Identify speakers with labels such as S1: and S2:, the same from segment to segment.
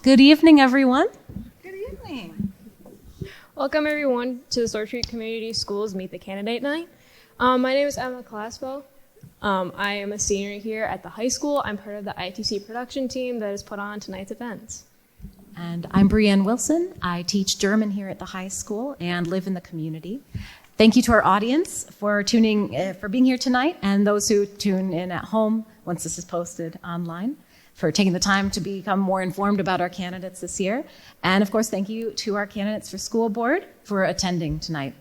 S1: Good evening, everyone.
S2: Good evening.
S3: Welcome everyone to the Swartz Community Schools Meet the Candidate Night. My name is Emma Claspel. I am a senior here at the high school. I'm part of the ITC production team that has put on tonight's events.
S1: And I'm Brianne Wilson. I teach German here at the high school and live in the community. Thank you to our audience for being here tonight, and those who tune in at home once this is posted online, for taking the time to become more informed about our candidates this year. And of course, thank you to our candidates for school board for attending tonight.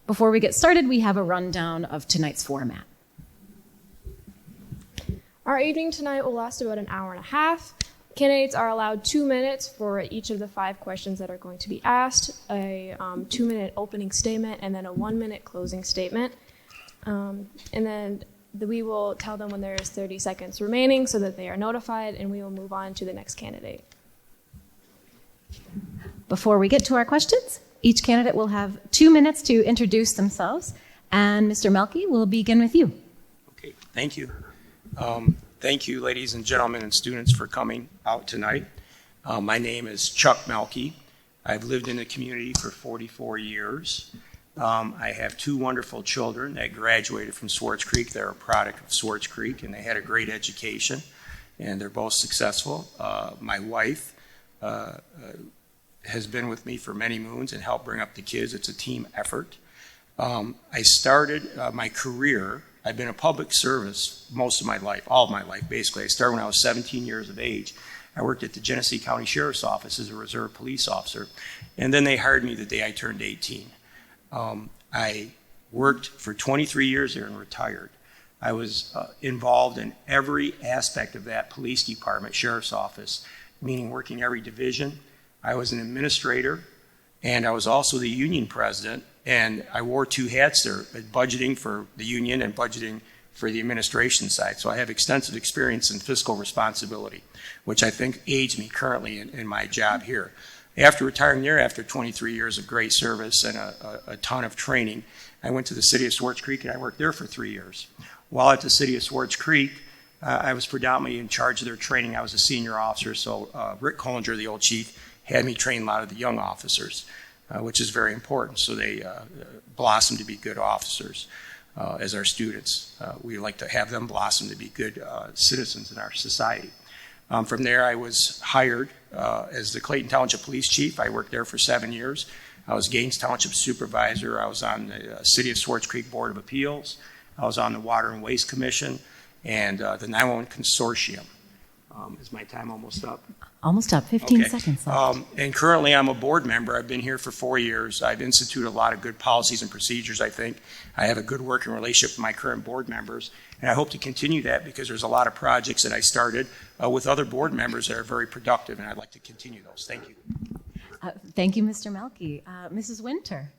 S1: Before we get started, we have a rundown of tonight's format.
S3: Our evening tonight will last about an hour and a half. Candidates are allowed 2 minutes for each of the 5 questions that are going to be asked, a 2-minute opening statement, and then a 1-minute closing statement. And then we will tell them when there's 30 seconds remaining so that they are notified, and we will move on to the next candidate.
S1: Before we get to our questions, each candidate will have 2 minutes to introduce themselves, and Mr. Melky, we'll begin with you.
S4: Okay, thank you. Thank you, ladies and gentlemen and students, for coming out tonight. My name is Chuck Melky. I've lived in the community for 44 years. I have 2 wonderful children that graduated from Swartz Creek. They're a product of Swartz Creek, and they had a great education, and they're both successful. My wife has been with me for many moons and helped bring up the kids. It's a team effort. I started my career. I've been a public service most of my life, all of my life, basically. I started when I was 17 years of age. I worked at the Genesee County Sheriff's Office as a reserve police officer, and then they hired me the day I turned 18. I worked for 23 years there and retired. I was involved in every aspect of that police department, sheriff's office, meaning working every division. I was an administrator, and I was also the union president, and I wore 2 hats there, budgeting for the union and budgeting for the administration side. So I have extensive experience in fiscal responsibility, which I think aids me currently in my job here. After retiring there, after 23 years of great service and a ton of training, I went to the city of Swartz Creek, and I worked there for 3 years. While at the city of Swartz Creek, I was predominantly in charge of their training. I was a senior officer, so Rick Collinger, the old chief, had me train a lot of the young officers, which is very important. So they blossom to be good officers as our students. We like to have them blossom to be good citizens in our society. From there, I was hired as the Clayton Township Police Chief. I worked there for 7 years. I was Gaines Township Supervisor. I was on the City of Swartz Creek Board of Appeals. I was on the Water and Waste Commission and the 911 Consortium. Is my time almost up?
S1: Almost up, 15 seconds left.
S4: And currently I'm a board member. I've been here for 4 years. I've instituted a lot of good policies and procedures, I think. I have a good working relationship with my current board members, and I hope to continue that because there's a lot of projects that I started with other board members that are very productive, and I'd like to continue those. Thank you.
S1: Thank you, Mr. Melky. Mrs. Winter.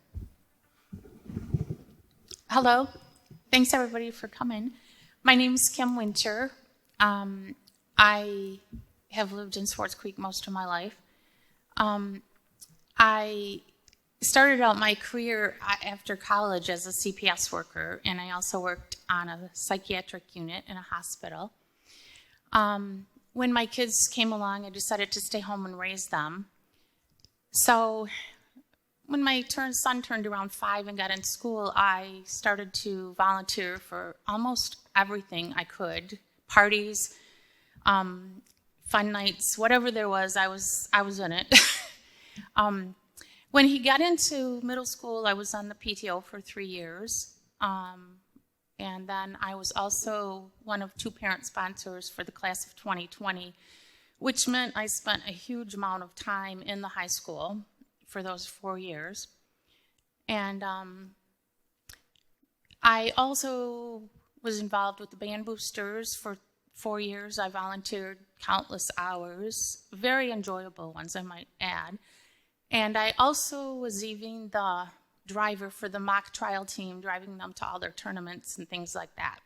S5: Hello. Thanks, everybody, for coming. My name is Kim Winter. I have lived in Swartz Creek most of my life. I started out my career after college as a CPS worker, and I also worked on a psychiatric unit in a hospital. When my kids came along, I decided to stay home and raise them. So when my son turned around 5 and got in school, I started to volunteer for almost everything I could. Parties, fun nights, whatever there was, I was in it. When he got into middle school, I was on the PTO for 3 years. And then I was also one of 2 parent sponsors for the class of 2020, which meant I spent a huge amount of time in the high school for those 4 years. And I also was involved with the band boosters for 4 years. I volunteered countless hours, very enjoyable ones, I might add. And I also was even the driver for the mock trial team, driving them to all their tournaments and things like that.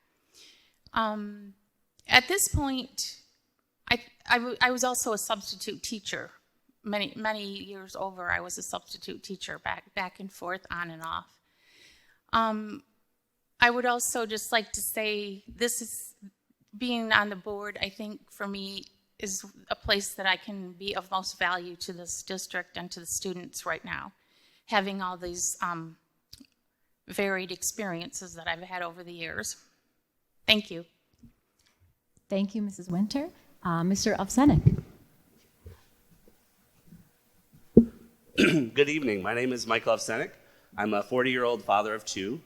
S5: At this point, I was also a substitute teacher. Many years over, I was a substitute teacher, back and forth, on and off. I would also just like to say, this is being on the board, I think for me, is a place that I can be of most value to this district and to the students right now, having all these varied experiences that I've had over the years. Thank you.
S1: Thank you, Mrs. Winter. Mr. Ovsenik.
S2: Good evening. My name is Michael Ovsenik. I'm a 40-year-old father of two.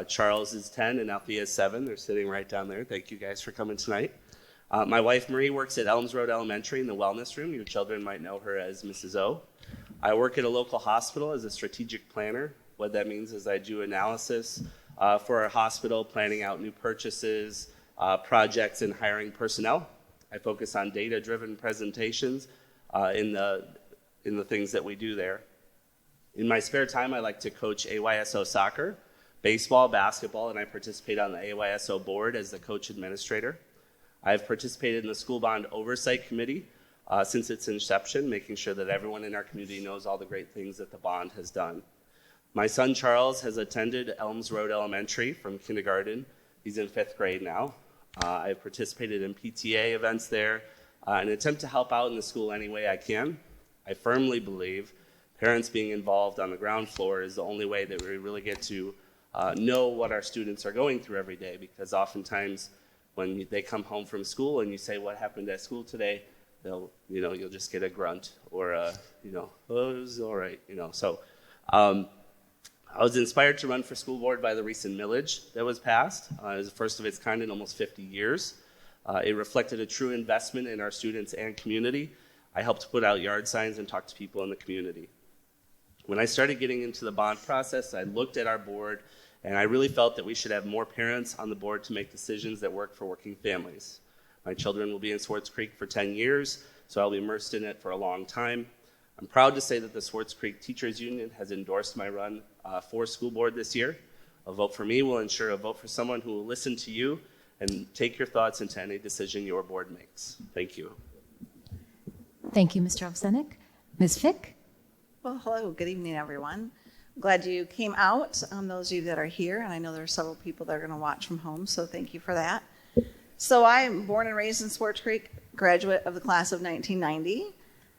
S2: Charles is 10 and Althea is 7. They're sitting right down there. Thank you guys for coming tonight. My wife Marie works at Elms Road Elementary in the wellness room. Your children might know her as Mrs. O. I work at a local hospital as a strategic planner. What that means is I do analysis for our hospital, planning out new purchases, projects, and hiring personnel. I focus on data-driven presentations in the things that we do there. In my spare time, I like to coach AYSO soccer, baseball, basketball, and I participate on the AYSO board as the coach administrator. I've participated in the School Bond Oversight Committee since its inception, making sure that everyone in our community knows all the great things that the bond has done. My son Charles has attended Elms Road Elementary from kindergarten. He's in 5th grade now. I've participated in PTA events there in an attempt to help out in the school any way I can. I firmly believe parents being involved on the ground floor is the only way that we really get to know what our students are going through every day, because oftentimes when they come home from school and you say, what happened at school today, you'll just get a grunt or oh, it was all right, So I was inspired to run for school board by the recent millage that was passed. It was the first of its kind in almost 50 years. It reflected a true investment in our students and community. I helped put out yard signs and talk to people in the community. When I started getting into the bond process, I looked at our board, and I really felt that we should have more parents on the board to make decisions that work for working families. My children will be in Swartz Creek for 10 years, so I'll be immersed in it for a long time. I'm proud to say that the Swartz Creek Teachers Union has endorsed my run for school board this year. A vote for me will ensure a vote for someone who will listen to you and take your thoughts into any decision your board makes. Thank you.
S1: Thank you, Mr. Ovsenik. Ms. Fick?
S6: Well, hello. Good evening, everyone. I'm glad you came out, those of you that are here, and I know there are several people that are going to watch from home, so thank you for that. So I'm born and raised in Swartz Creek, graduate of the class of 1990.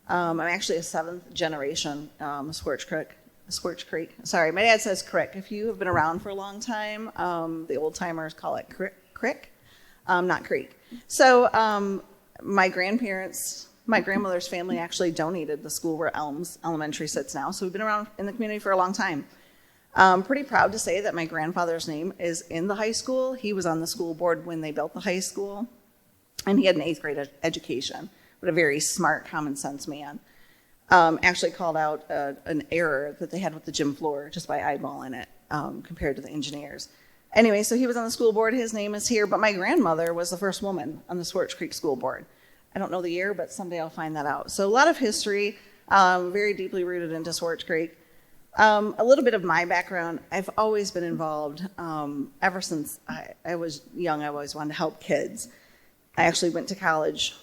S6: I'm actually a 7th generation Swartz Creek. Sorry, my dad says crick. If you have been around for a long time, the old timers call it crick, not creek. So my grandmother's family actually donated the school where Elms Elementary sits now. So we've been around in the community for a long time. I'm pretty proud to say that my grandfather's name is in the high school. He was on the school board when they built the high school, and he had an 8th grade education, but a very smart, common sense man. Actually called out an error that they had with the gym floor just by eyeballing it compared to the engineers. Anyway, so he was on the school board. His name is here, but my grandmother was the first woman on the Swartz Creek School Board. I don't know the year, but someday I'll find that out. So a lot of history, very deeply rooted into Swartz Creek. A little bit of my background, I've always been involved. Ever since I was young, I always wanted to help kids. I actually went to college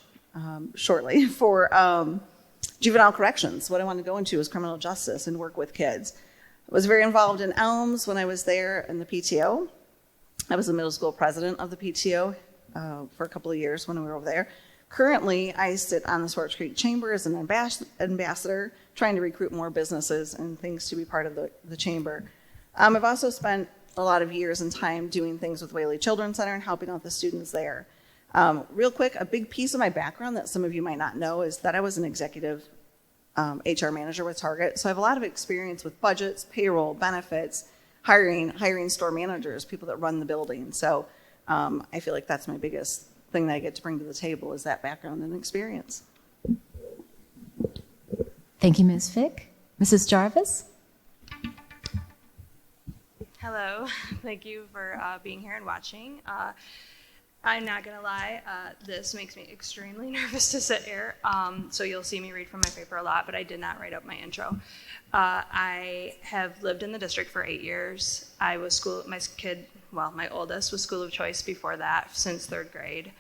S6: shortly for juvenile corrections. What I wanted to go into was criminal justice and work with kids. I was very involved in Elms when I was there in the PTO. I was the middle school president of the PTO for a couple of years when we were over there. Currently, I sit on the Swartz Creek Chamber as an ambassador, trying to recruit more businesses and things to be part of the chamber. I've also spent a lot of years and time doing things with Whaley Children's Center and helping out the students there. Real quick, a big piece of my background that some of you might not know is that I was an executive HR manager with Target. So I have a lot of experience with budgets, payroll, benefits, hiring store managers, people that run the building. So I feel like that's my biggest thing that I get to bring to the table is that background and experience.
S1: Thank you, Ms. Fick. Mrs. Jarvis?
S7: Hello. Thank you for being here and watching. I'm not going to lie, this makes me extremely nervous to sit here, so you'll see me read from my paper a lot, but I did not write up my intro. I have lived in the district for 8 years. My oldest was school of choice before that, since 3rd grade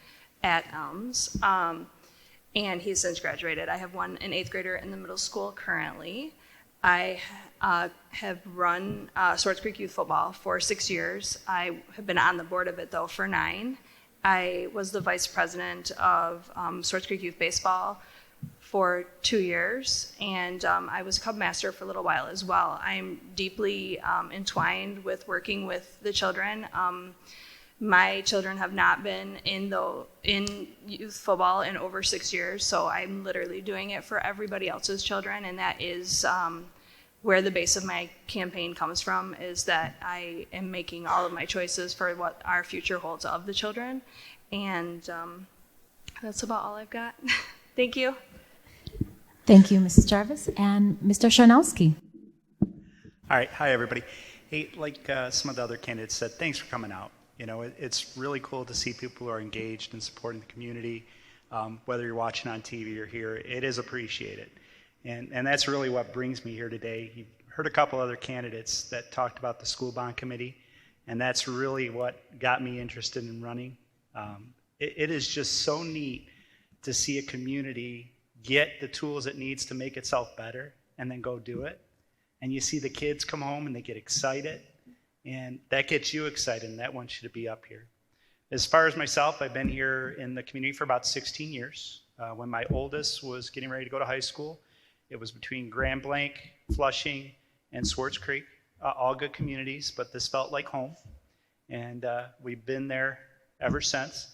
S7: at Elms, and he's since graduated. I have an 8th grader in the middle school currently. I have run Swartz Creek Youth Football for 6 years. I have been on the board of it, though, for 9. I was the vice president of Swartz Creek Youth Baseball for 2 years, and I was Cub Master for a little while as well. I'm deeply entwined with working with the children. My children have not been in youth football in over 6 years, so I'm literally doing it for everybody else's children, and that is where the base of my campaign comes from, is that I am making all of my choices for what our future holds of the children, and that's about all I've got. Thank you.
S1: Thank you, Mrs. Jarvis. And Mr. Sharnowski.
S8: All right. Hi, everybody. Hey, like some of the other candidates said, thanks for coming out. You know, it's really cool to see people who are engaged and supporting the community, whether you're watching on TV or here. It is appreciated. And that's really what brings me here today. You've heard a couple other candidates that talked about the school bond committee, and that's really what got me interested in running. It is just so neat to see a community get the tools it needs to make itself better and then go do it. And you see the kids come home and they get excited, and that gets you excited, and that wants you to be up here. As far as myself, I've been here in the community for about 16 years. When my oldest was getting ready to go to high school, it was between Grand Blanc, Flushing, and Swartz Creek, all good communities, but this felt like home. And we've been there ever since.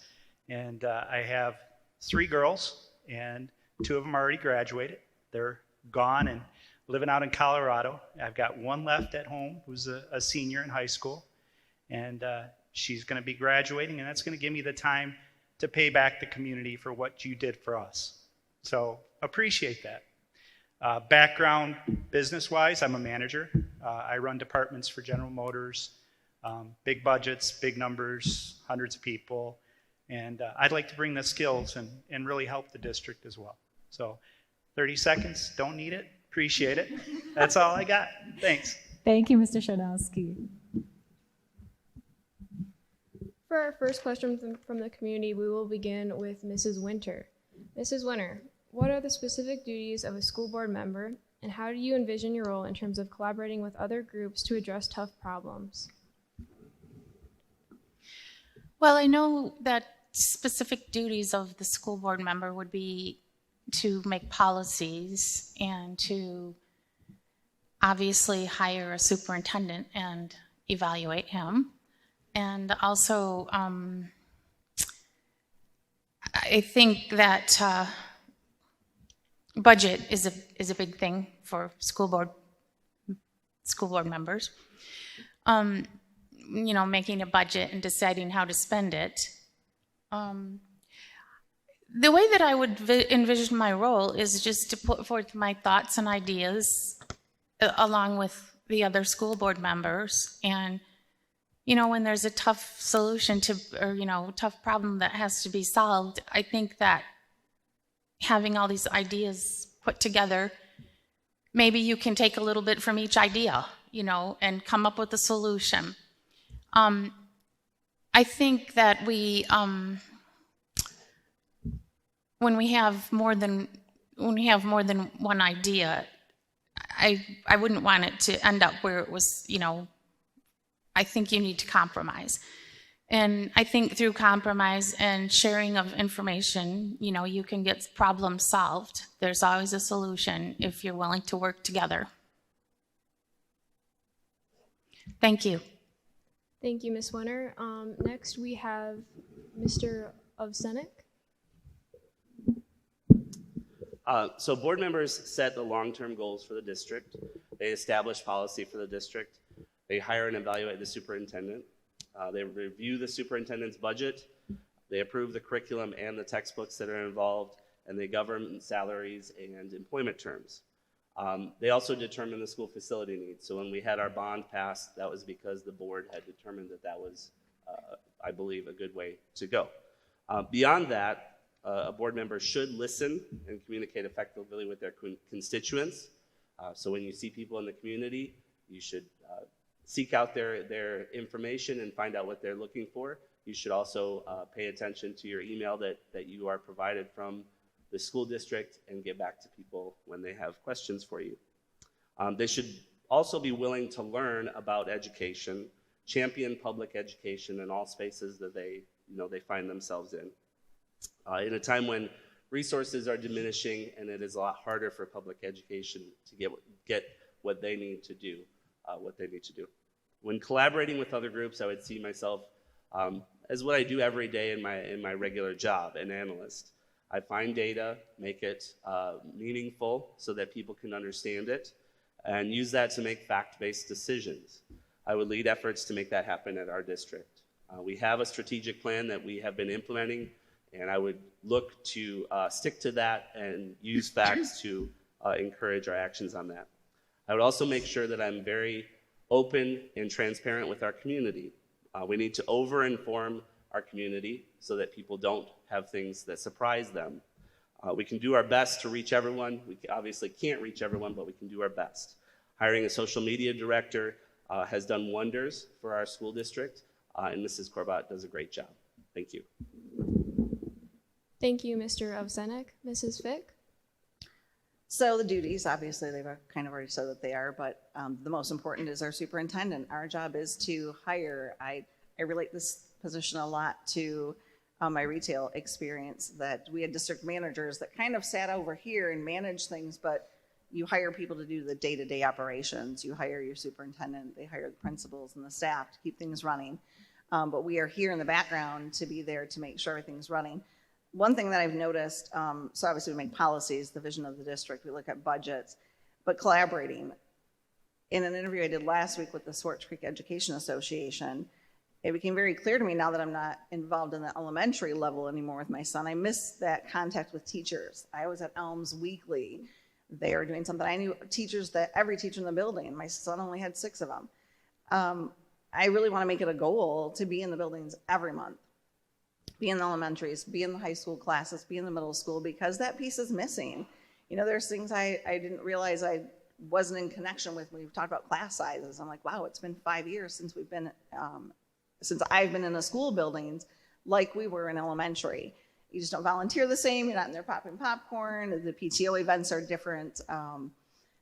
S8: And I have 3 girls, and 2 of them already graduated. They're gone and living out in Colorado. I've got 1 left at home who's a senior in high school, and she's going to be graduating, and that's going to give me the time to pay back the community for what you did for us. So appreciate that. Background business-wise, I'm a manager. I run departments for General Motors, big budgets, big numbers, hundreds of people, and I'd like to bring the skills and really help the district as well. So 30 seconds, don't need it, appreciate it. That's all I got. Thanks.
S1: Thank you, Mr. Sharnowski.
S3: For our first question from the community, we will begin with Mrs. Winter. Mrs. Winter, what are the specific duties of a school board member, and how do you envision your role in terms of collaborating with other groups to address tough problems?
S5: Well, I know that specific duties of the school board member would be to make policies and to obviously hire a superintendent and evaluate him. And also, I think that budget is a big thing for school board members. You know, making a budget and deciding how to spend it. The way that I would envision my role is just to put forth my thoughts and ideas along with the other school board members. And, you know, when there's a tough solution to, or, you know, tough problem that has to be solved, I think that having all these ideas put together, maybe you can take a little bit from each idea, you know, and come up with a solution. I think that when we have more than one idea, I wouldn't want it to end up where it was, you know, I think you need to compromise. And I think through compromise and sharing of information, you know, you can get problems solved. There's always a solution if you're willing to work together. Thank you.
S3: Thank you, Ms. Winter. Next, we have Mr. Ovsenik.
S2: So board members set the long-term goals for the district. They establish policy for the district. They hire and evaluate the superintendent. They review the superintendent's budget. They approve the curriculum and the textbooks that are involved, and they govern salaries and employment terms. They also determine the school facility needs. So when we had our bond passed, that was because the board had determined that that was, I believe, a good way to go. Beyond that, a board member should listen and communicate effectively with their constituents. So when you see people in the community, you should seek out their information and find out what they're looking for. You should also pay attention to your email that you are provided from the school district and get back to people when they have questions for you. They should also be willing to learn about education, champion public education in all spaces that they they find themselves in. In a time when resources are diminishing and it is a lot harder for public education to get what they need to do, When collaborating with other groups, I would see myself as what I do every day in my regular job, an analyst. I find data, make it meaningful so that people can understand it, and use that to make fact-based decisions. I would lead efforts to make that happen at our district. We have a strategic plan that we have been implementing, and I would look to stick to that and use facts to encourage our actions on that. I would also make sure that I'm very open and transparent with our community. We need to over-inform our community so that people don't have things that surprise them. We can do our best to reach everyone. We obviously can't reach everyone, but we can do our best. Hiring a social media director has done wonders for our school district, and Mrs. Corbat does a great job. Thank you.
S3: Thank you, Mr. Ovsenek. Mrs. Fick?
S6: So the duties, obviously, they've kind of already said that they are, but the most important is our superintendent. Our job is to hire. I relate this position a lot to my retail experience, that we had district managers that kind of sat over here and managed things, but you hire people to do the day-to-day operations. You hire your superintendent, they hire the principals and the staff to keep things running. But we are here in the background to be there to make sure everything's running. One thing that I've noticed, so obviously we make policies, the vision of the district, we look at budgets, but collaborating. In an interview I did last week with the Swartz Creek Education Association, it became very clear to me now that I'm not involved in the elementary level anymore with my son. I miss that contact with teachers. I was at Elms weekly. They were doing something. I knew teachers, that every teacher in the building. My son only had 6 of them. I really want to make it a goal to be in the buildings every month. Be in the elementaries, be in the high school classes, be in the middle school, because that piece is missing. There's things I didn't realize I wasn't in connection with when we've talked about class sizes. I'm like, wow, it's been 5 years since since I've been in the school buildings like we were in elementary. You just don't volunteer the same. You're not in there popping popcorn. The PTO events are different.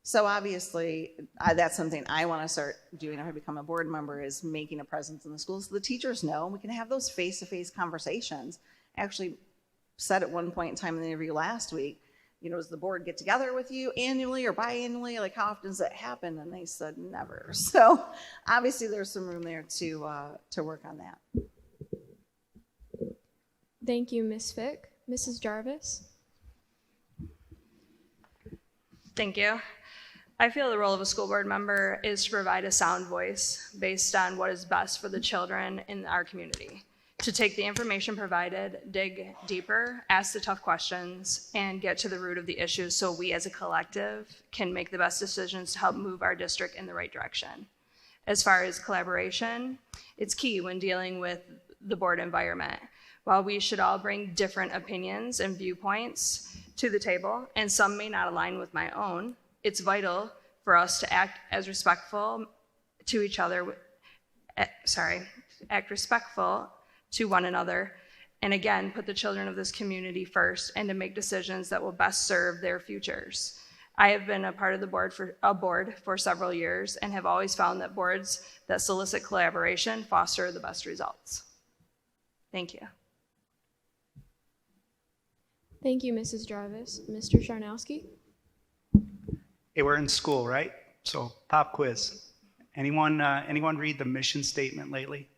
S6: So obviously, that's something I want to start doing if I become a board member, is making a presence in the schools so the teachers know, and we can have those face-to-face conversations. I actually said at one point in time in the interview last week, does the board get together with you annually or biannually? Like, how often does that happen? And they said never. So obviously there's some room there to work on that.
S3: Thank you, Ms. Fick. Mrs. Jarvis?
S7: Thank you. I feel the role of a school board member is to provide a sound voice based on what is best for the children in our community. To take the information provided, dig deeper, ask the tough questions, and get to the root of the issues so we as a collective can make the best decisions to help move our district in the right direction. As far as collaboration, it's key when dealing with the board environment. While we should all bring different opinions and viewpoints to the table, and some may not align with my own, it's vital for us to act as respectful to each other, act respectful to one another, and again, put the children of this community first, and to make decisions that will best serve their futures. I have been a part of the board for several years, and have always found that boards that solicit collaboration foster the best results. Thank you.
S3: Thank you, Mrs. Jarvis. Mr. Sharnowski?
S8: Hey, we're in school, right? So pop quiz. Anyone read the mission statement lately?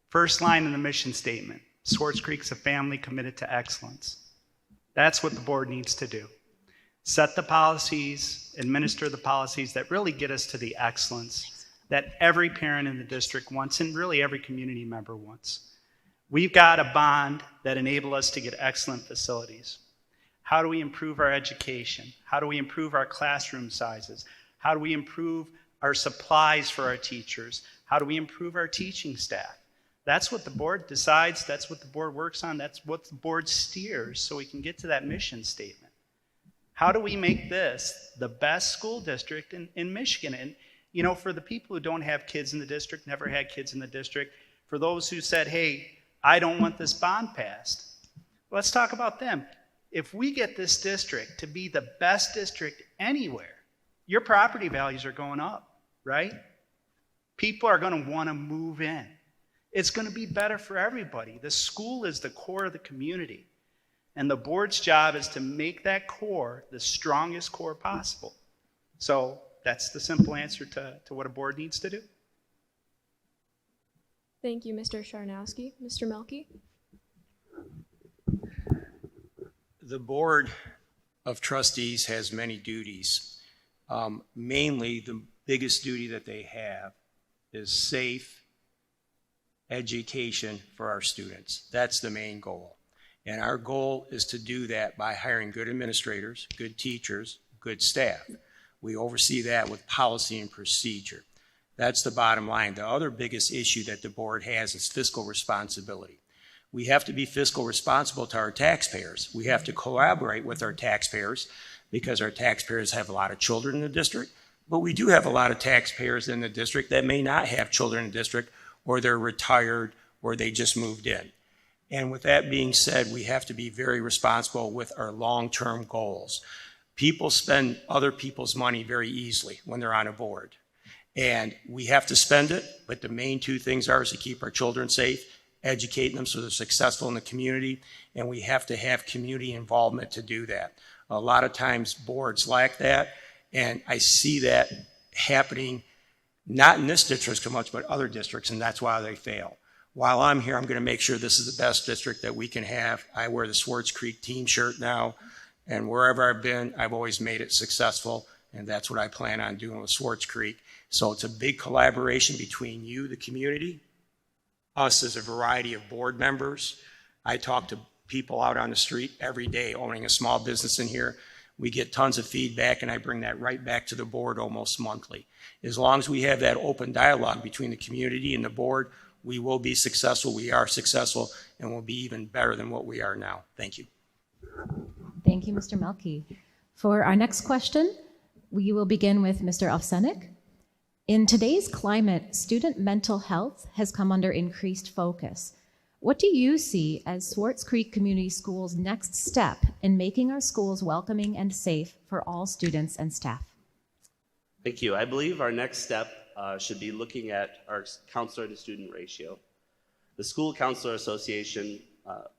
S8: First line in the mission statement: Swartz Creek's a family committed to excellence. That's what the board needs to do. Set the policies, administer the policies that really get us to the excellence that every parent in the district wants, and really every community member wants. We've got a bond that enables us to get excellent facilities. How do we improve our education? How do we improve our classroom sizes? How do we improve our supplies for our teachers? How do we improve our teaching staff? That's what the board decides. That's what the board works on. That's what the board steers so we can get to that mission statement. How do we make this the best school district in Michigan? And, for the people who don't have kids in the district, never had kids in the district, for those who said, hey, I don't want this bond passed, let's talk about them. If we get this district to be the best district anywhere, your property values are going up, right? People are going to want to move in. It's going to be better for everybody. The school is the core of the community. And the board's job is to make that core the strongest core possible. So that's the simple answer to what a board needs to do.
S3: Thank you, Mr. Sharnowski. Mr. Melky?
S4: The Board of Trustees has many duties. Mainly, the biggest duty that they have is safe education for our students. That's the main goal. And our goal is to do that by hiring good administrators, good teachers, good staff. We oversee that with policy and procedure. That's the bottom line. The other biggest issue that the board has is fiscal responsibility. We have to be fiscal responsible to our taxpayers. We have to collaborate with our taxpayers because our taxpayers have a lot of children in the district, but we do have a lot of taxpayers in the district that may not have children in the district, or they're retired, or they just moved in. And with that being said, we have to be very responsible with our long-term goals. People spend other people's money very easily when they're on a board. And we have to spend it, but the main two things are is to keep our children safe, educate them so they're successful in the community, and we have to have community involvement to do that. A lot of times boards lack that, and I see that happening not in this district so much, but other districts, and that's why they fail. While I'm here, I'm going to make sure this is the best district that we can have. I wear the Swartz Creek team shirt now, and wherever I've been, I've always made it successful, and that's what I plan on doing with Swartz Creek. So it's a big collaboration between you, the community, us as a variety of board members. I talk to people out on the street every day owning a small business in here. We get tons of feedback, and I bring that right back to the board almost monthly. As long as we have that open dialogue between the community and the board, we will be successful, we are successful, and we'll be even better than what we are now. Thank you.
S1: Thank you, Mr. Melky. For our next question, we will begin with Mr. Ovsenik. In today's climate, student mental health has come under increased focus. What do you see as Swartz Creek Community Schools' next step in making our schools welcoming and safe for all students and staff?
S2: Thank you. I believe our next step should be looking at our counselor to student ratio. The School Counselor Association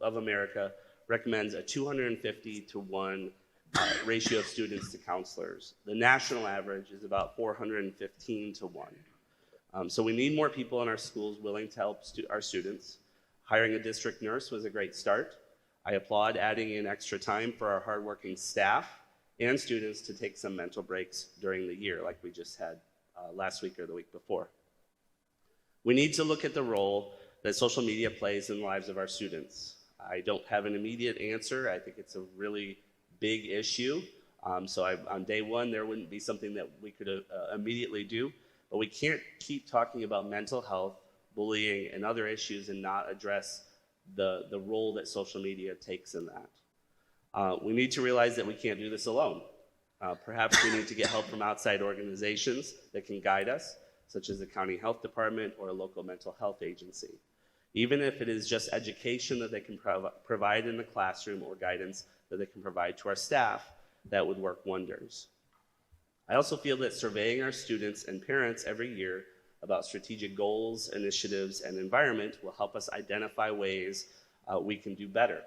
S2: of America recommends a 250 to 1 ratio of students to counselors. The national average is about 415 to 1. So we need more people in our schools willing to help our students. Hiring a district nurse was a great start. I applaud adding in extra time for our hardworking staff and students to take some mental breaks during the year, like we just had last week or the week before. We need to look at the role that social media plays in the lives of our students. I don't have an immediate answer. I think it's a really big issue. So on day one, there wouldn't be something that we could immediately do, but we can't keep talking about mental health, bullying, and other issues and not address the role that social media takes in that. We need to realize that we can't do this alone. Perhaps we need to get help from outside organizations that can guide us, such as the county health department or a local mental health agency. Even if it is just education that they can provide in the classroom or guidance that they can provide to our staff, that would work wonders. I also feel that surveying our students and parents every year about strategic goals, initiatives, and environment will help us identify ways we can do better.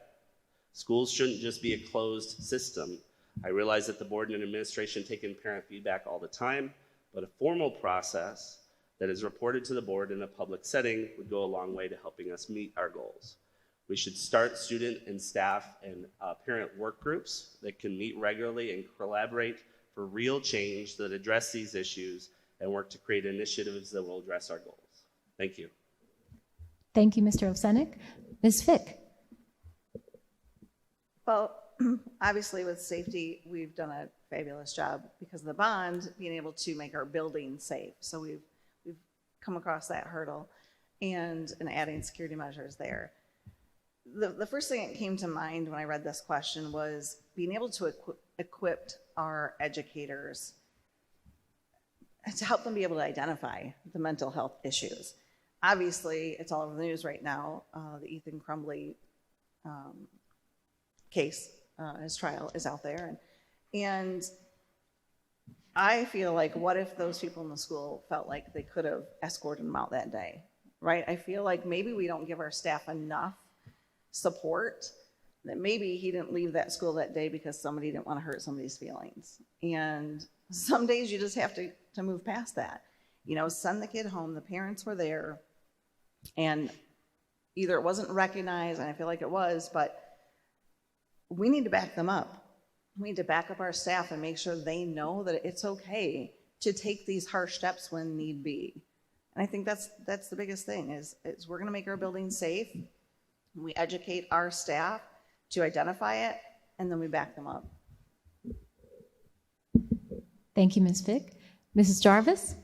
S2: Schools shouldn't just be a closed system. I realize that the board and administration take in parent feedback all the time, but a formal process that is reported to the board in a public setting would go a long way to helping us meet our goals. We should start student and staff and parent work groups that can meet regularly and collaborate for real change that address these issues and work to create initiatives that will address our goals. Thank you.
S1: Thank you, Mr. Ovsenik. Ms. Fick.
S6: Well, obviously with safety, we've done a fabulous job because of the bond, being able to make our buildings safe. So we've come across that hurdle and adding security measures there. The first thing that came to mind when I read this question was being able to equip our educators to help them be able to identify the mental health issues. Obviously, it's all over the news right now. The Ethan Crumbley case, his trial is out there. And I feel like, what if those people in the school felt like they could have escorted him out that day, right? I feel like maybe we don't give our staff enough support, that maybe he didn't leave that school that day because somebody didn't want to hurt somebody's feelings. And some days you just have to move past that. You know, send the kid home, the parents were there, and either it wasn't recognized, and I feel like it was, but we need to back them up. We need to back up our staff and make sure they know that it's okay to take these harsh steps when need be. And I think that's the biggest thing is we're going to make our buildings safe. We educate our staff to identify it, and then we back them up.
S1: Thank you, Ms. Fick. Mrs. Jarvis?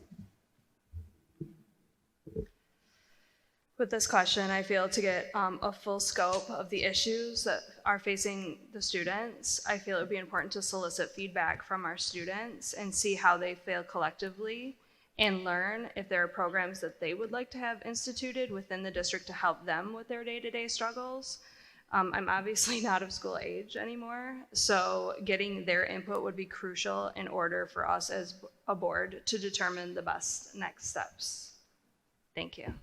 S7: With this question, I feel to get a full scope of the issues that are facing the students, I feel it would be important to solicit feedback from our students and see how they feel collectively and learn if there are programs that they would like to have instituted within the district to help them with their day-to-day struggles. I'm obviously not of school age anymore, so getting their input would be crucial in order for us as a board to determine the best next steps. Thank you.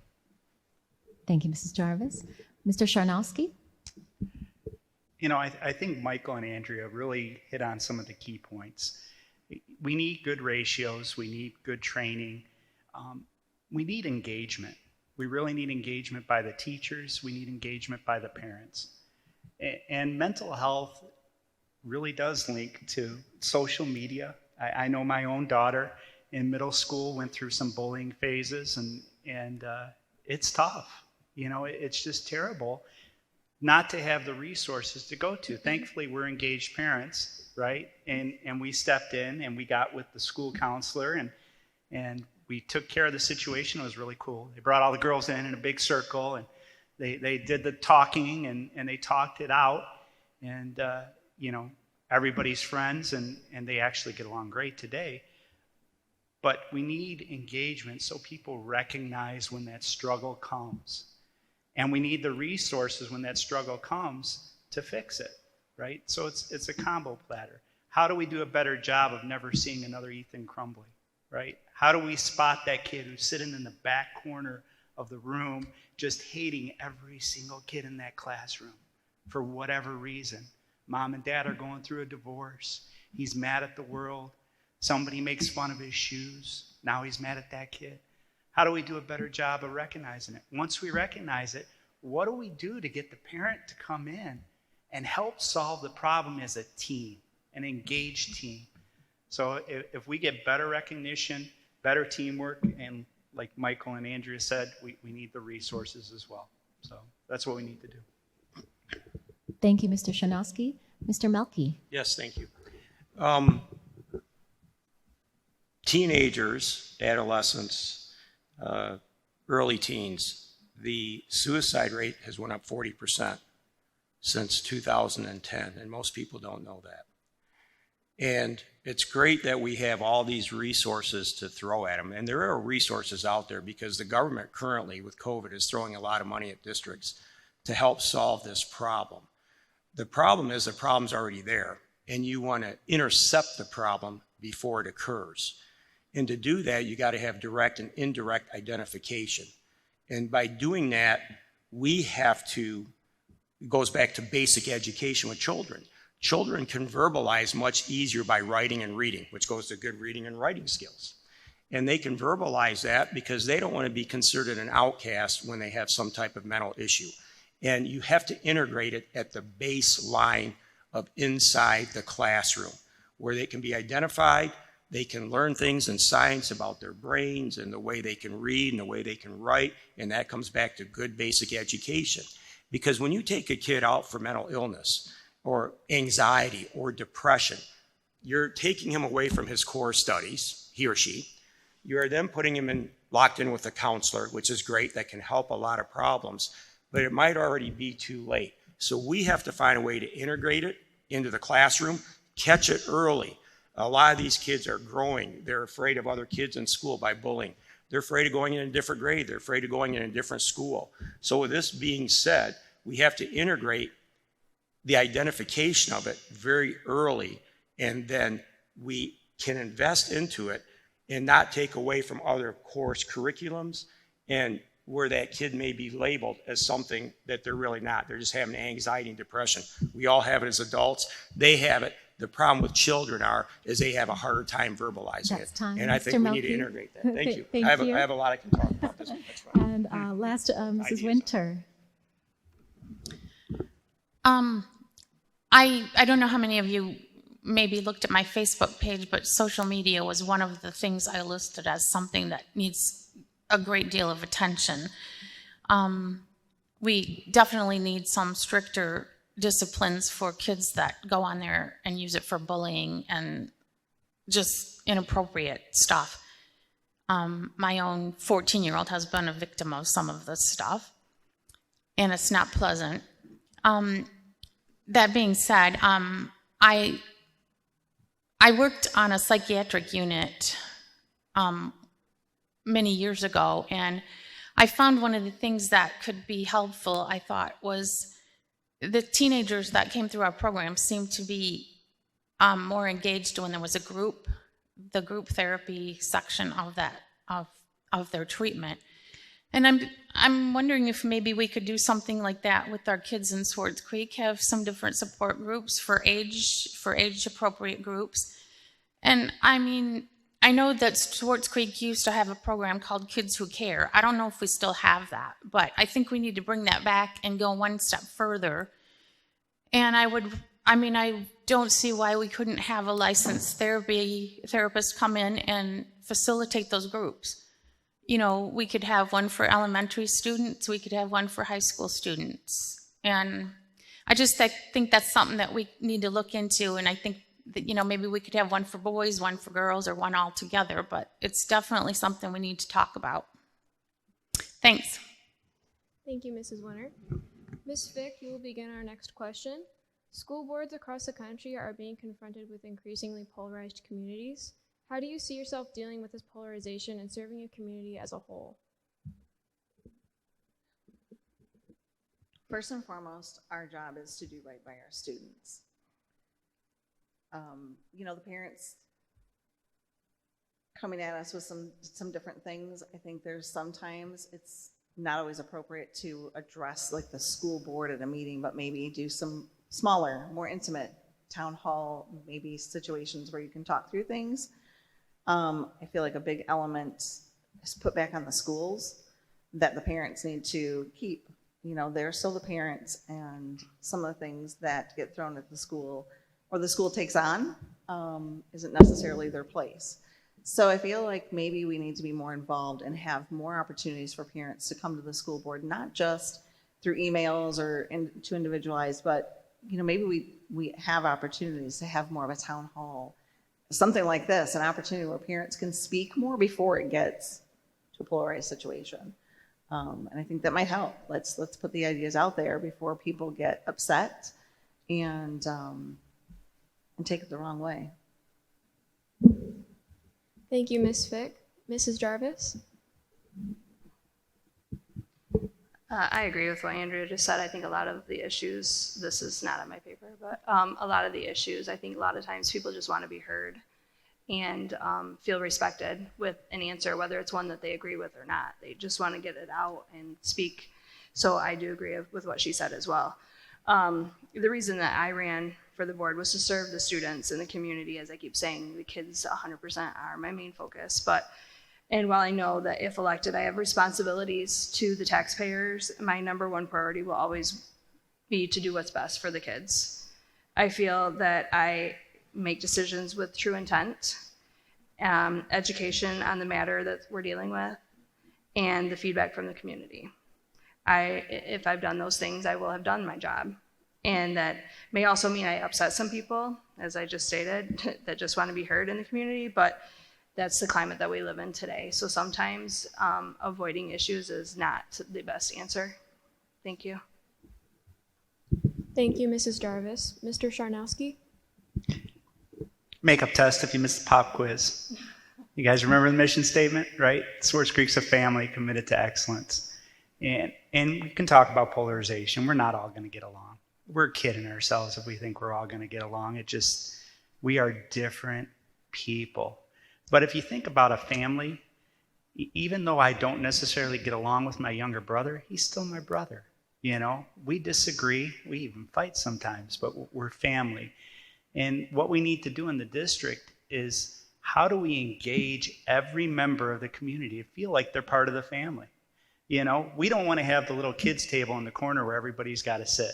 S1: Thank you, Mrs. Jarvis. Mr. Sharnowski?
S8: You know, I think Michael and Andrea really hit on some of the key points. We need good ratios. We need good training. We need engagement. We really need engagement by the teachers. We need engagement by the parents. And mental health really does link to social media. I know my own daughter in middle school went through some bullying phases, and it's tough. You know, it's just terrible not to have the resources to go to. Thankfully, we're engaged parents, right? And we stepped in and we got with the school counselor and we took care of the situation. It was really cool. They brought all the girls in a big circle and they did the talking and they talked it out. And, you know, everybody's friends and they actually get along great today. But we need engagement so people recognize when that struggle comes. And we need the resources when that struggle comes to fix it, right? So it's a combo platter. How do we do a better job of never seeing another Ethan Crumbly, right? How do we spot that kid who's sitting in the back corner of the room just hating every single kid in that classroom for whatever reason? Mom and dad are going through a divorce. He's mad at the world. Somebody makes fun of his shoes. Now he's mad at that kid. How do we do a better job of recognizing it? Once we recognize it, what do we do to get the parent to come in and help solve the problem as a team, an engaged team? So if we get better recognition, better teamwork, and like Michael and Andrea said, we need the resources as well. So that's what we need to do.
S1: Thank you, Mr. Shanowski. Mr. Melky?
S4: Yes, thank you. Teenagers, adolescents, early teens, the suicide rate has went up 40% since 2010, and most people don't know that. And it's great that we have all these resources to throw at them, and there are resources out there because the government currently with COVID is throwing a lot of money at districts to help solve this problem. The problem is the problem's already there, and you want to intercept the problem before it occurs. And to do that, you got to have direct and indirect identification. And by doing that, we have to, it goes back to basic education with children. Children can verbalize much easier by writing and reading, which goes to good reading and writing skills. And they can verbalize that because they don't want to be considered an outcast when they have some type of mental issue. And you have to integrate it at the baseline of inside the classroom, where they can be identified. They can learn things in science about their brains and the way they can read and the way they can write, and that comes back to good basic education. Because when you take a kid out for mental illness or anxiety or depression, you're taking him away from his core studies, he or she. You are then putting him locked in with a counselor, which is great, that can help a lot of problems, but it might already be too late. So we have to find a way to integrate it into the classroom, catch it early. A lot of these kids are growing. They're afraid of other kids in school by bullying. They're afraid of going in a different grade. They're afraid of going in a different school. So with this being said, we have to integrate the identification of it very early, and then we can invest into it and not take away from other course curriculums and where that kid may be labeled as something that they're really not. They're just having anxiety and depression. We all have it as adults. They have it. The problem with children is they have a harder time verbalizing
S1: That's
S4: it.
S1: time,
S4: And I think
S1: Mr.
S4: we need to
S1: Melfi.
S4: integrate that. Thank you.
S1: Thank
S4: I have
S1: you.
S4: a lot I can talk about this. That's fine.
S1: And last, Mrs.
S4: Ideas.
S1: Winter.
S5: I don't know how many of you maybe looked at my Facebook page, but social media was one of the things I listed as something that needs a great deal of attention. We definitely need some stricter disciplines for kids that go on there and use it for bullying and just inappropriate stuff. My own 14-year-old has been a victim of some of this stuff, and it's not pleasant. That being said, I worked on a psychiatric unit many years ago, and I found one of the things that could be helpful, I thought, was the teenagers that came through our program seemed to be more engaged when there was the group therapy section of that of their treatment. And I'm wondering if maybe we could do something like that with our kids in Swartz Creek, have some different support groups for age appropriate groups. And I mean, I know that Swartz Creek used to have a program called Kids Who Care. I don't know if we still have that, but I think we need to bring that back and go one step further. And I don't see why we couldn't have a licensed therapist come in and facilitate those groups. You know, we could have one for elementary students, we could have one for high school students. And I just think that's something that we need to look into, and I think that, you know, maybe we could have one for boys, one for girls, or one all together, but it's definitely something we need to talk about. Thanks.
S3: Thank you, Mrs. Winter. Ms. Fick, you will begin our next question. School boards across the country are being confronted with increasingly polarized communities. How do you see yourself dealing with this polarization and serving your community as a whole?
S6: First and foremost, our job is to do right by our students. You know, the parents coming at us with some different things. I think there's sometimes it's not always appropriate to address like the school board at a meeting, but maybe do some smaller, more intimate town hall, maybe situations where you can talk through things. I feel like a big element is put back on the schools that the parents need to keep. You know, they're still the parents, and some of the things that get thrown at the school or the school takes on isn't necessarily their place. So I feel like maybe we need to be more involved and have more opportunities for parents to come to the school board, not just through emails or to individualize, but you know, maybe we have opportunities to have more of a town hall, something like this, an opportunity where parents can speak more before it gets to a polarized situation. And I think that might help. Let's put the ideas out there before people get upset and take it the wrong way.
S3: Thank you, Ms. Fick. Mrs. Jarvis?
S7: I agree with what Andrea just said. I think a lot of the issues, this is not on my paper, but a lot of the issues, I think a lot of times people just want to be heard and feel respected with an answer, whether it's one that they agree with or not. They just want to get it out and speak. So I do agree with what she said as well. The reason that I ran for the board was to serve the students in the community. As I keep saying, the kids 100% are my main focus. And while I know that if elected, I have responsibilities to the taxpayers, my number one priority will always be to do what's best for the kids. I feel that I make decisions with true intent, education on the matter that we're dealing with, and the feedback from the community. If I've done those things, I will have done my job. And that may also mean I upset some people, as I just stated, that just want to be heard in the community, but that's the climate that we live in today. So sometimes avoiding issues is not the best answer. Thank you.
S3: Thank you, Mrs. Jarvis. Mr. Sharnowski?
S8: Makeup test if you missed the pop quiz. You guys remember the mission statement, right? Swartz Creek's a family committed to excellence. And we can talk about polarization. We're not all going to get along. We're kidding ourselves if we think we're all going to get along. We are different people. But if you think about a family, Even though I don't necessarily get along with my younger brother, he's still my brother. You know, we disagree, we even fight sometimes, but we're family. And what we need to do in the district is, how do we engage every member of the community to feel like they're part of the family? You know, we don't want to have the little kids table in the corner where everybody's got to sit.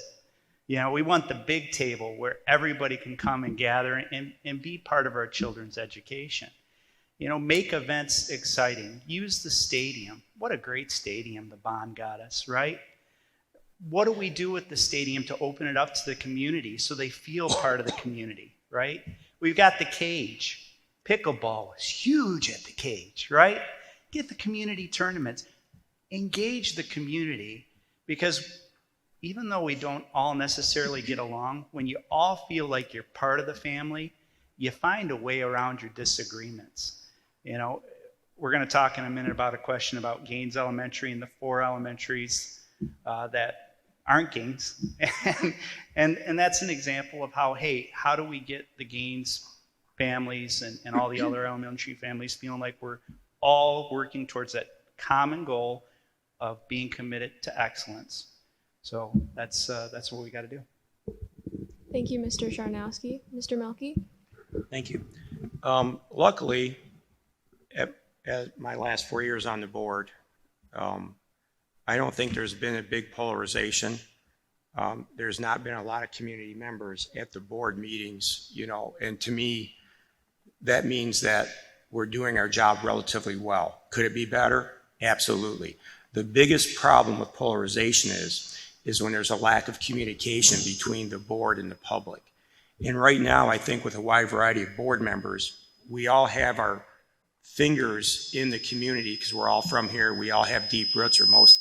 S8: You know, we want the big table where everybody can come and gather and be part of our children's education. You know, make events exciting. Use the stadium. What a great stadium the bond got us, right? What do we do with the stadium to open it up to the community so they feel part of the community, right? We've got the cage. Pickleball is huge at the cage, right? Get the community tournaments. Engage the community, because even though we don't all necessarily get along, when you all feel like you're part of the family, you find a way around your disagreements. You know, we're going to talk in a minute about a question about Gaines Elementary and the 4 elementaries that aren't Gaines. and that's an example of how, hey, how do we get the Gaines families and all the other elementary families feeling like we're all working towards that common goal of being committed to excellence. So that's what we got to do.
S3: Thank you, Mr. Sharnowski. Mr. Melky?
S4: Thank you. Luckily, at my last 4 years on the board, I don't think there's been a big polarization. There's not been a lot of community members at the board meetings, you know, and to me, that means that we're doing our job relatively well. Could it be better? Absolutely. The biggest problem with polarization is when there's a lack of communication between the board and the public. And right now, I think with a wide variety of board members, we all have our fingers in the community because we're all from here. We all have deep roots, or most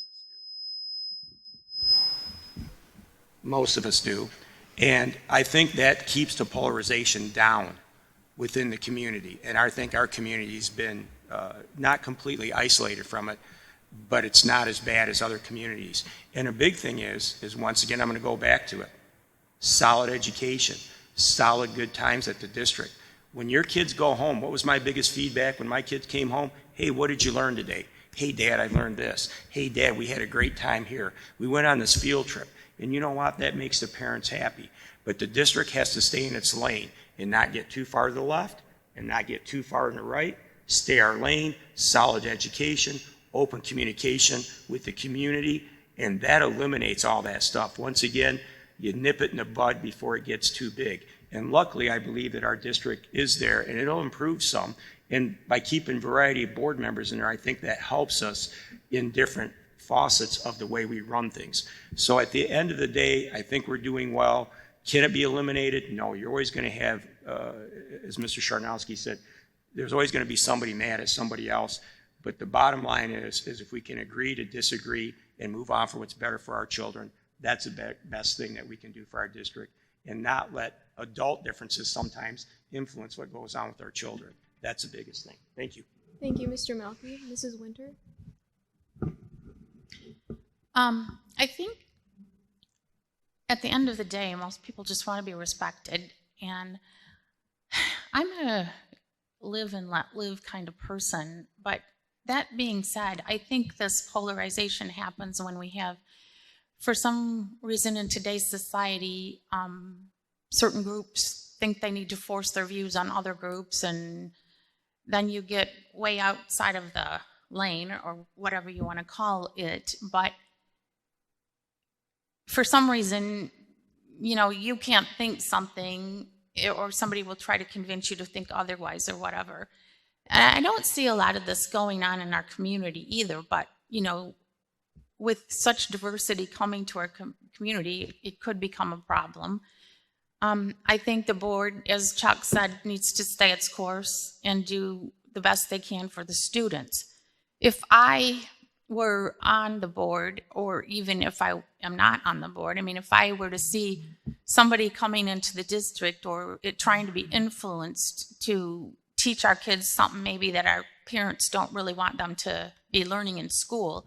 S4: of us do. And I think that keeps the polarization down within the community. And I think our community's been not completely isolated from it, but it's not as bad as other communities. And a big thing is once again, I'm going to go back to it. Solid education, solid good times at the district. When your kids go home, what was my biggest feedback when my kids came home? Hey, what did you learn today? Hey, Dad, I learned this. Hey, Dad, we had a great time here. We went on this field trip. And you know what? That makes the parents happy. But the district has to stay in its lane and not get too far to the left and not get too far to the right. Stay our lane, solid education, open communication with the community, and that eliminates all that stuff. Once again, you nip it in the bud before it gets too big. And luckily, I believe that our district is there, and it'll improve some. And by keeping variety of board members in there, I think that helps us in different facets of the way we run things. So at the end of the day, I think we're doing well. Can it be eliminated? No, you're always going to have, as Mr. Sharnowski said, there's always going to be somebody mad at somebody else. But the bottom line is if we can agree to disagree and move on for what's better for our children, that's the best thing that we can do for our district, and not let adult differences sometimes influence what goes on with our children. That's the biggest thing. Thank you.
S3: Thank you, Mr. Melky. Mrs. Winter?
S5: I think at the end of the day, most people just want to be respected. And I'm a live and let live kind of person. But that being said, I think this polarization happens when we have, for some reason in today's society, certain groups think they need to force their views on other groups, and then you get way outside of the lane, or whatever you want to call it. But for some reason, you know, you can't think something, or somebody will try to convince you to think otherwise or whatever. And I don't see a lot of this going on in our community either, but, you know, with such diversity coming to our community, it could become a problem. I think the board, as Chuck said, needs to stay its course and do the best they can for the students. If I were on the board, or even if I am not on the board, I mean, if I were to see somebody coming into the district or trying to be influenced to teach our kids something maybe that our parents don't really want them to be learning in school,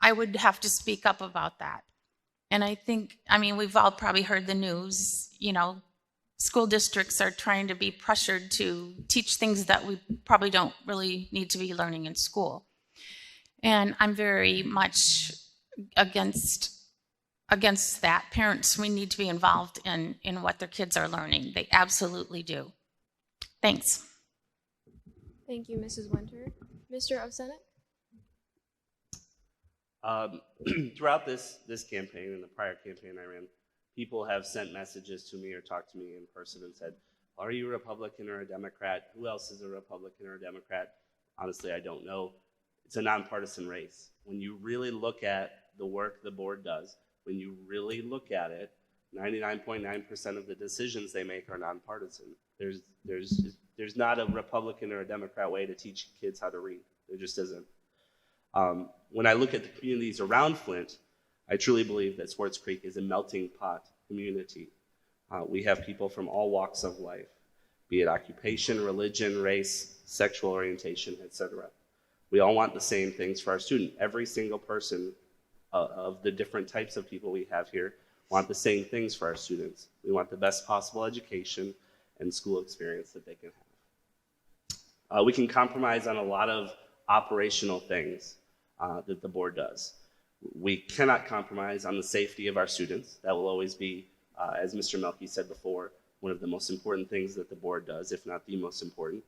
S5: I would have to speak up about that. And I think, I mean, we've all probably heard the news, you know, school districts are trying to be pressured to teach things that we probably don't really need to be learning in school. And I'm very much against that. Parents, we need to be involved in what their kids are learning. They absolutely do. Thanks.
S3: Thank you, Mrs. Winter. Mr. Ovsenek?
S2: Throughout this campaign and the prior campaign I ran, people have sent messages to me or talked to me in person and said, are you a Republican or a Democrat? Who else is a Republican or a Democrat? Honestly, I don't know. It's a nonpartisan race. When you really look at the work the board does, when you really look at it, 99.9% of the decisions they make are nonpartisan. There's not a Republican or a Democrat way to teach kids how to read. There just isn't. When I look at the communities around Flint, I truly believe that Swartz Creek is a melting pot community. We have people from all walks of life, be it occupation, religion, race, sexual orientation, etc. We all want the same things for our student. Every single person of the different types of people we have here want the same things for our students. We want the best possible education and school experience that they can have. We can compromise on a lot of operational things that the board does. We cannot compromise on the safety of our students. That will always be, as Mr. Melke said before, one of the most important things that the board does, if not the most important.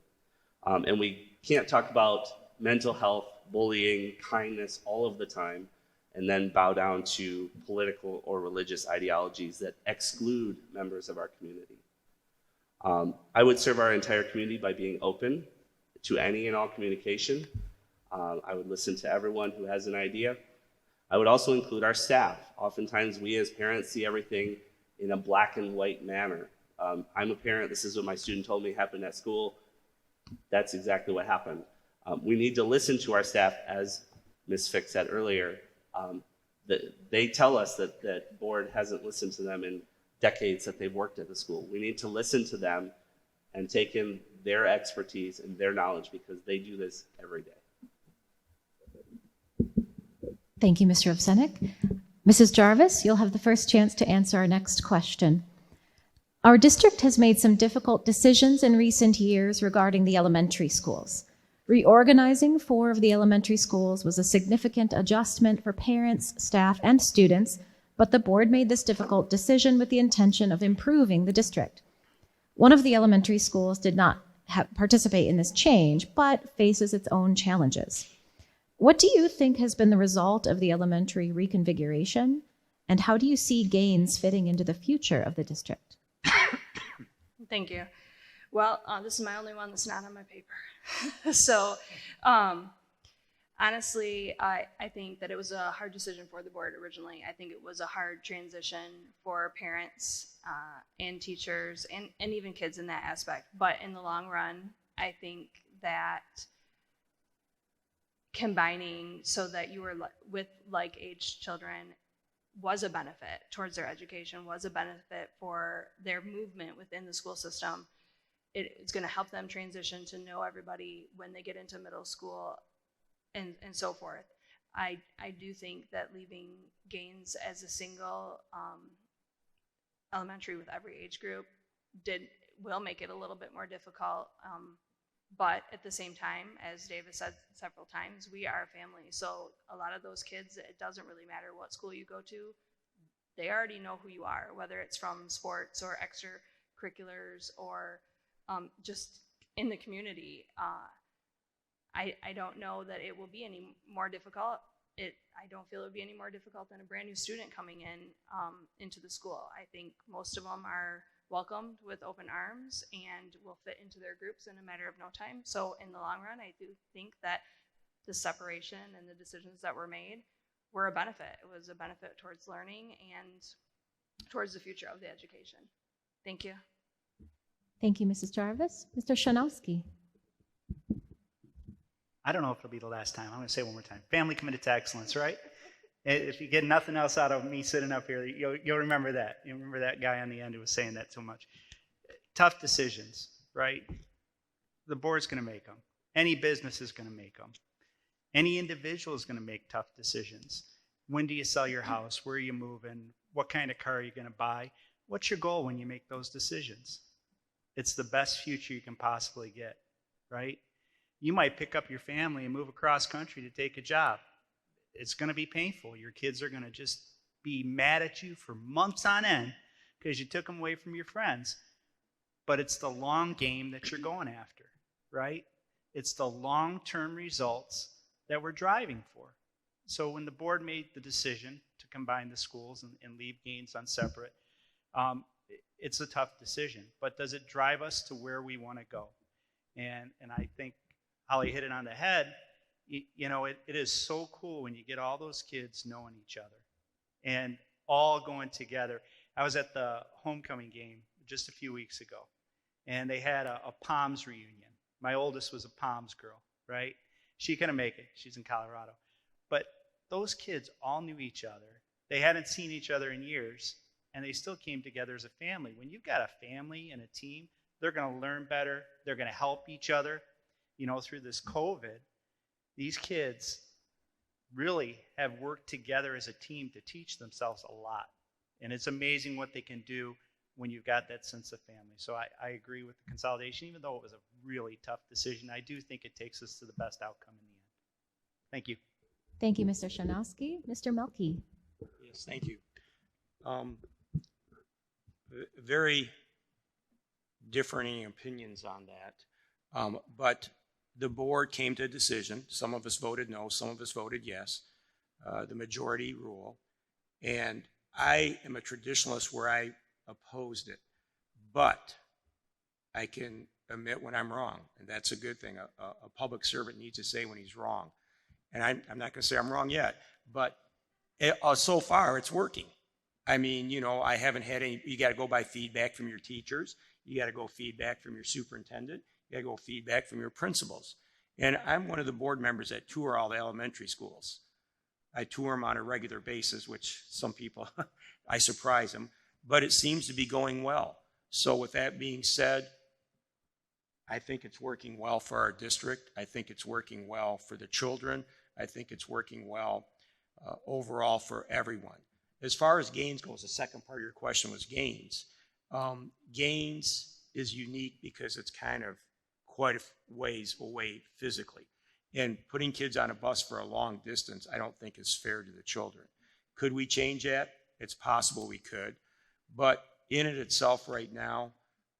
S2: And we can't talk about mental health, bullying, kindness all of the time, and then bow down to political or religious ideologies that exclude members of our community. I would serve our entire community by being open to any and all communication. I would listen to everyone who has an idea. I would also include our staff. Oftentimes we as parents see everything in a black and white manner. I'm a parent, this is what my student told me happened at school. That's exactly what happened. We need to listen to our staff, as Ms. Fick said earlier. They tell us that board hasn't listened to them in decades that they've worked at the school. We need to listen to them and take in their expertise and their knowledge because they do this every day.
S1: Thank you, Mr. Ovsenek. Mrs. Jarvis, you'll have the first chance to answer our next question. Our district has made some difficult decisions in recent years regarding the elementary schools. Reorganizing 4 of the elementary schools was a significant adjustment for parents, staff, and students, but the board made this difficult decision with the intention of improving the district. One of the elementary schools did not participate in this change, but faces its own challenges. What do you think has been the result of the elementary reconfiguration, and how do you see gains fitting into the future of the district?
S7: Thank you. Well, this is my only one that's not on my paper. So, honestly, I think that it was a hard decision for the board originally. I think it was a hard transition for parents and teachers and even kids in that aspect. But in the long run, I think that combining so that you were with like-aged children was a benefit towards their education, was a benefit for their movement within the school system. It's going to help them transition to know everybody when they get into middle school and so forth. I do think that leaving Gaines as a single elementary with every age group will make it a little bit more difficult. But at the same time, as David said several times, we are a family. So a lot of those kids, it doesn't really matter what school you go to. They already know who you are, whether it's from sports or extracurriculars or just in the community. I don't know that it will be any more difficult. I don't feel it would be any more difficult than a brand new student coming into the school. I think most of them are welcomed with open arms and will fit into their groups in a matter of no time. So in the long run, I do think that the separation and the decisions that were made were a benefit. It was a benefit towards learning and towards the future of the education. Thank you.
S1: Thank you, Mrs. Jarvis. Mr. Shanowski.
S8: I don't know if it'll be the last time. I'm going to say it one more time. Family committed to excellence, right? If you get nothing else out of me sitting up here, you'll remember that. You remember that guy on the end who was saying that so much. Tough decisions, right? The board's going to make them. Any business is going to make them. Any individual is going to make tough decisions. When do you sell your house? Where are you moving? What kind of car are you going to buy? What's your goal when you make those decisions? It's the best future you can possibly get, right? You might pick up your family and move across country to take a job. It's going to be painful. Your kids are going to just be mad at you for months on end because you took them away from your friends. But it's the long game that you're going after, right? It's the long-term results that we're driving for. So when the board made the decision to combine the schools and leave Gaines on separate, it's a tough decision. But does it drive us to where we want to go? And I think Holly hit it on the head. You know, it is so cool when you get all those kids knowing each other and all going together. I was at the homecoming game just a few weeks ago, and they had a Palms reunion. My oldest was a Palms girl, right? She couldn't make it. She's in Colorado. But those kids all knew each other. They hadn't seen each other in years, and they still came together as a family. When you've got a family and a team, they're going to learn better. They're going to help each other. You know, through this COVID, these kids really have worked together as a team to teach themselves a lot. And it's amazing what they can do when you've got that sense of family. So I agree with the consolidation, even though it was a really tough decision. I do think it takes us to the best outcome in the end. Thank you.
S1: Thank you, Mr. Shanowski. Mr. Melke.
S4: Yes, thank you. Very differing opinions on that. But the board came to a decision. Some of us voted no, some of us voted yes. The majority rule. And I am a traditionalist where I opposed it. But I can admit when I'm wrong, and that's a good thing. A public servant needs to say when he's wrong. And I'm not going to say I'm wrong yet, but so far it's working. I mean, you know, I haven't had any, you got to go by feedback from your teachers. You got to go feedback from your superintendent. You got to go feedback from your principals. And I'm one of the board members that tour all the elementary schools. I tour them on a regular basis, which some people, I surprise them, but it seems to be going well. So with that being said, I think it's working well for our district. I think it's working well for the children. I think it's working well overall for everyone. As far as Gaines goes, the second part of your question was Gaines. Gaines is unique because it's kind of quite a ways away physically. And putting kids on a bus for a long distance, I don't think is fair to the children. Could we change that? It's possible we could. But in it itself right now,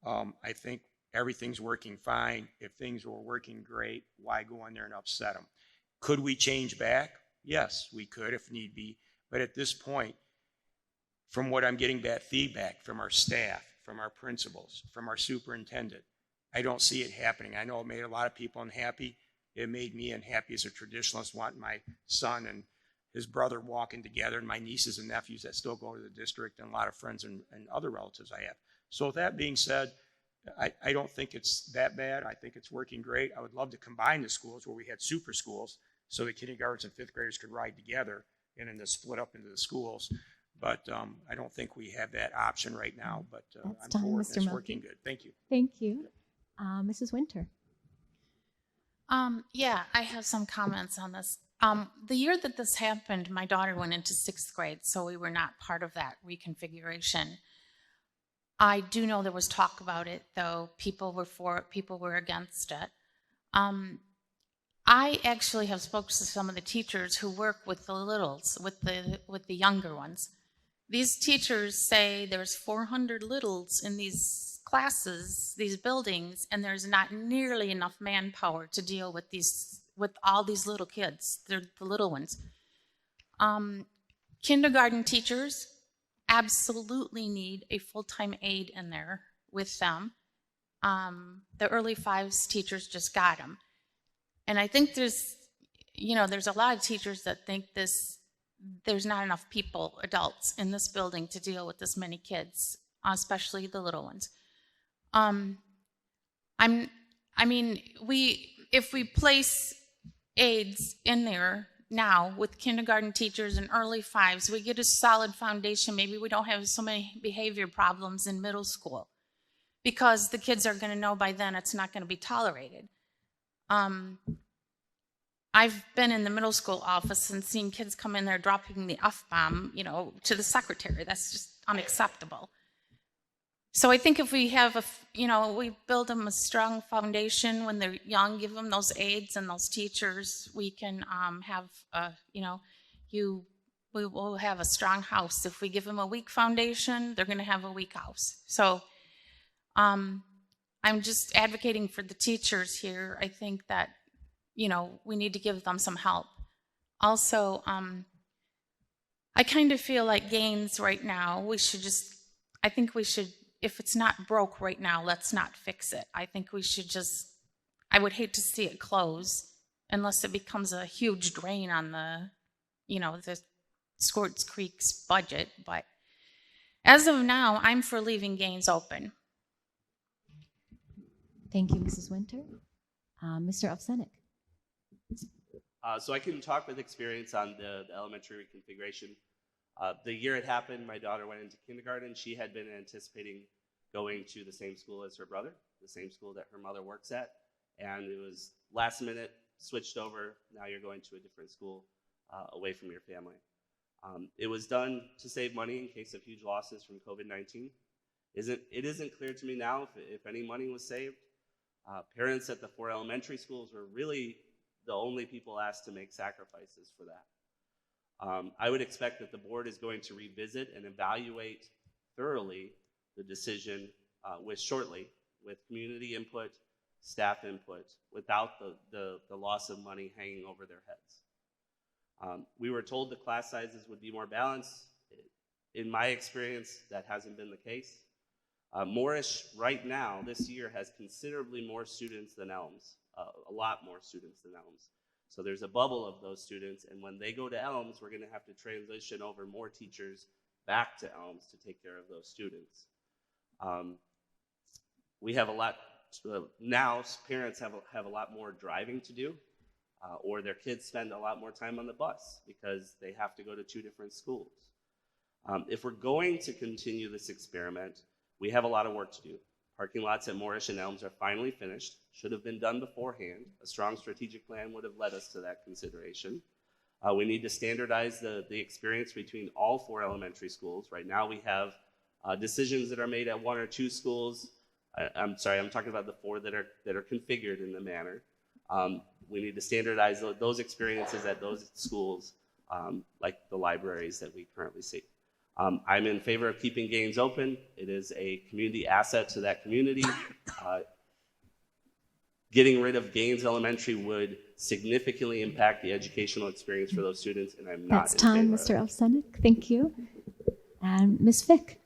S4: I think everything's working fine. If things were working great, why go in there and upset them? Could we change back? Yes, we could if need be. But at this point, from what I'm getting back feedback from our staff, from our principals, from our superintendent, I don't see it happening. I know it made a lot of people unhappy. It made me unhappy as a traditionalist, wanting my son and his brother walking together, and my nieces and nephews that still go to the district, and a lot of friends and other relatives I have. So with that being said, I don't think it's that bad. I think it's working great. I would love to combine the schools where we had super schools so the kindergartens and fifth graders could ride together and then to split up into the schools. But I don't think we have that option right now. But I'm for it. It's working good. Thank you.
S1: Thank you. Mrs. Winter.
S5: Yeah, I have some comments on this. The year that this happened, my daughter went into 6th grade, so we were not part of that reconfiguration. I do know there was talk about it, though. People were for it, people were against it. I actually have spoken to some of the teachers who work with the littles, with the younger ones. These teachers say there's 400 littles in these classes, these buildings, and there's not nearly enough manpower to deal with all these little kids. They're the little ones. Kindergarten teachers absolutely need a full-time aide in there with them. The early 5s teachers just got them. And I think there's a lot of teachers that think there's not enough people, adults, in this building to deal with this many kids, especially the little ones. If we place aides in there now with kindergarten teachers and early 5s, we get a solid foundation. Maybe we don't have so many behavior problems in middle school because the kids are going to know by then it's not going to be tolerated. I've been in the middle school office and seen kids come in there dropping the F-bomb, to the secretary. That's just unacceptable. So I think if we have we build them a strong foundation when they're young, give them those aides and those teachers, we can we will have a strong house. If we give them a weak foundation, they're going to have a weak house. So I'm just advocating for the teachers here. I think that, we need to give them some help. Also, I kind of feel like Gaines right now, I think we should, if it's not broke right now, let's not fix it. I think we should I would hate to see it close unless it becomes a huge drain on the Swartz Creek's budget. But as of now, I'm for leaving Gaines open.
S1: Thank you, Mrs. Winter. Mr. Ovsenik.
S2: So I can talk with experience on the elementary reconfiguration. The year it happened, my daughter went into kindergarten. She had been anticipating going to the same school as her brother, the same school that her mother works at, and it was last minute, switched over. Now you're going to a different school away from your family. It was done to save money in case of huge losses from COVID-19. It isn't clear to me now if any money was saved. Parents at the 4 elementary schools were really the only people asked to make sacrifices for that. I would expect that the board is going to revisit and evaluate thoroughly the decision shortly with community input, staff input, without the loss of money hanging over their heads. We were told the class sizes would be more balanced. In my experience, that hasn't been the case. Moorish right now, this year, has considerably more students than Elms, a lot more students than Elms. So there's a bubble of those students, and when they go to Elms, we're going to have to transition over more teachers back to Elms to take care of those students. We have a lot, now parents have a lot more driving to do, or their kids spend a lot more time on the bus because they have to go to 2 different schools. If we're going to continue this experiment, we have a lot of work to do. Parking lots at Moorish and Elms are finally finished, should have been done beforehand. A strong strategic plan would have led us to that consideration. We need to standardize the experience between all 4 elementary schools. Right now we have decisions that are made at 1 or 2 schools. I'm sorry, I'm talking about the 4 that are configured in the manner. We need to standardize those experiences at those schools, like the libraries that we currently see. I'm in favor of keeping Gaines open. It is a community asset to that community. Getting rid of Gaines Elementary would significantly impact the educational experience for those students, and I'm not
S1: That's time, Mr. Ovsenik. Thank you. And Ms. Fick.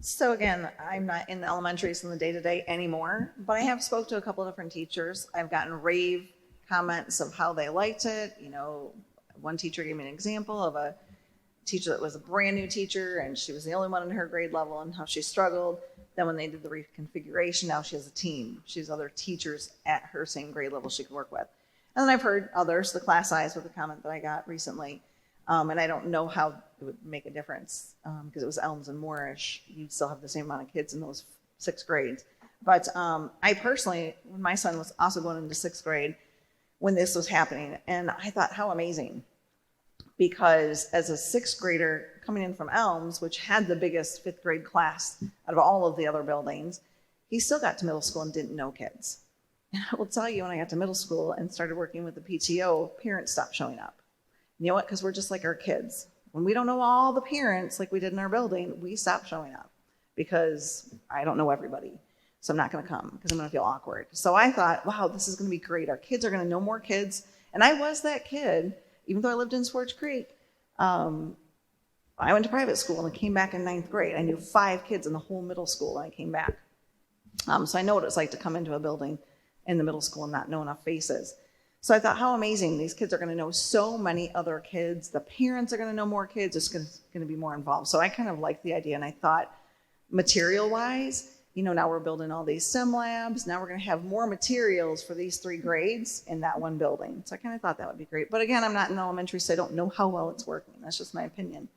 S6: So again, I'm not in the elementaries in the day-to-day anymore, but I have spoke to a couple of different teachers. I've gotten rave comments of how they liked it. One teacher gave me an example of a teacher that was a brand new teacher, and she was the only one in her grade level, and how she struggled. Then when they did the reconfiguration, now she has a team. She has other teachers at her same grade level she can work with. And then I've heard others, the class size with a comment that I got recently, and I don't know how it would make a difference because it was Elms and Moorish. You'd still have the same amount of kids in those 6th grades. But I personally, when my son was also going into 6th grade, when this was happening, and I thought, how amazing. Because as a 6th grader coming in from Elms, which had the biggest 5th grade class out of all of the other buildings, he still got to middle school and didn't know kids. And I will tell you, when I got to middle school and started working with the PTO, parents stopped showing up. You know what? Because we're just like our kids. When we don't know all the parents like we did in our building, we stop showing up because I don't know everybody. So I'm not going to come because I'm going to feel awkward. So I thought, wow, this is going to be great. Our kids are going to know more kids. And I was that kid. Even though I lived in Swartz Creek, I went to private school and came back in 9th grade. I knew 5 kids in the whole middle school when I came back. So I know what it's like to come into a building in the middle school and not know enough faces. So I thought, how amazing. These kids are going to know so many other kids. The parents are going to know more kids. It's going to be more involved. So I kind of liked the idea. And I thought, material-wise, now we're building all these sim labs. Now we're going to have more materials for these 3 grades in that one building. So I kind of thought that would be great. But again, I'm not in elementary, so I don't know how well it's working. That's just my opinion.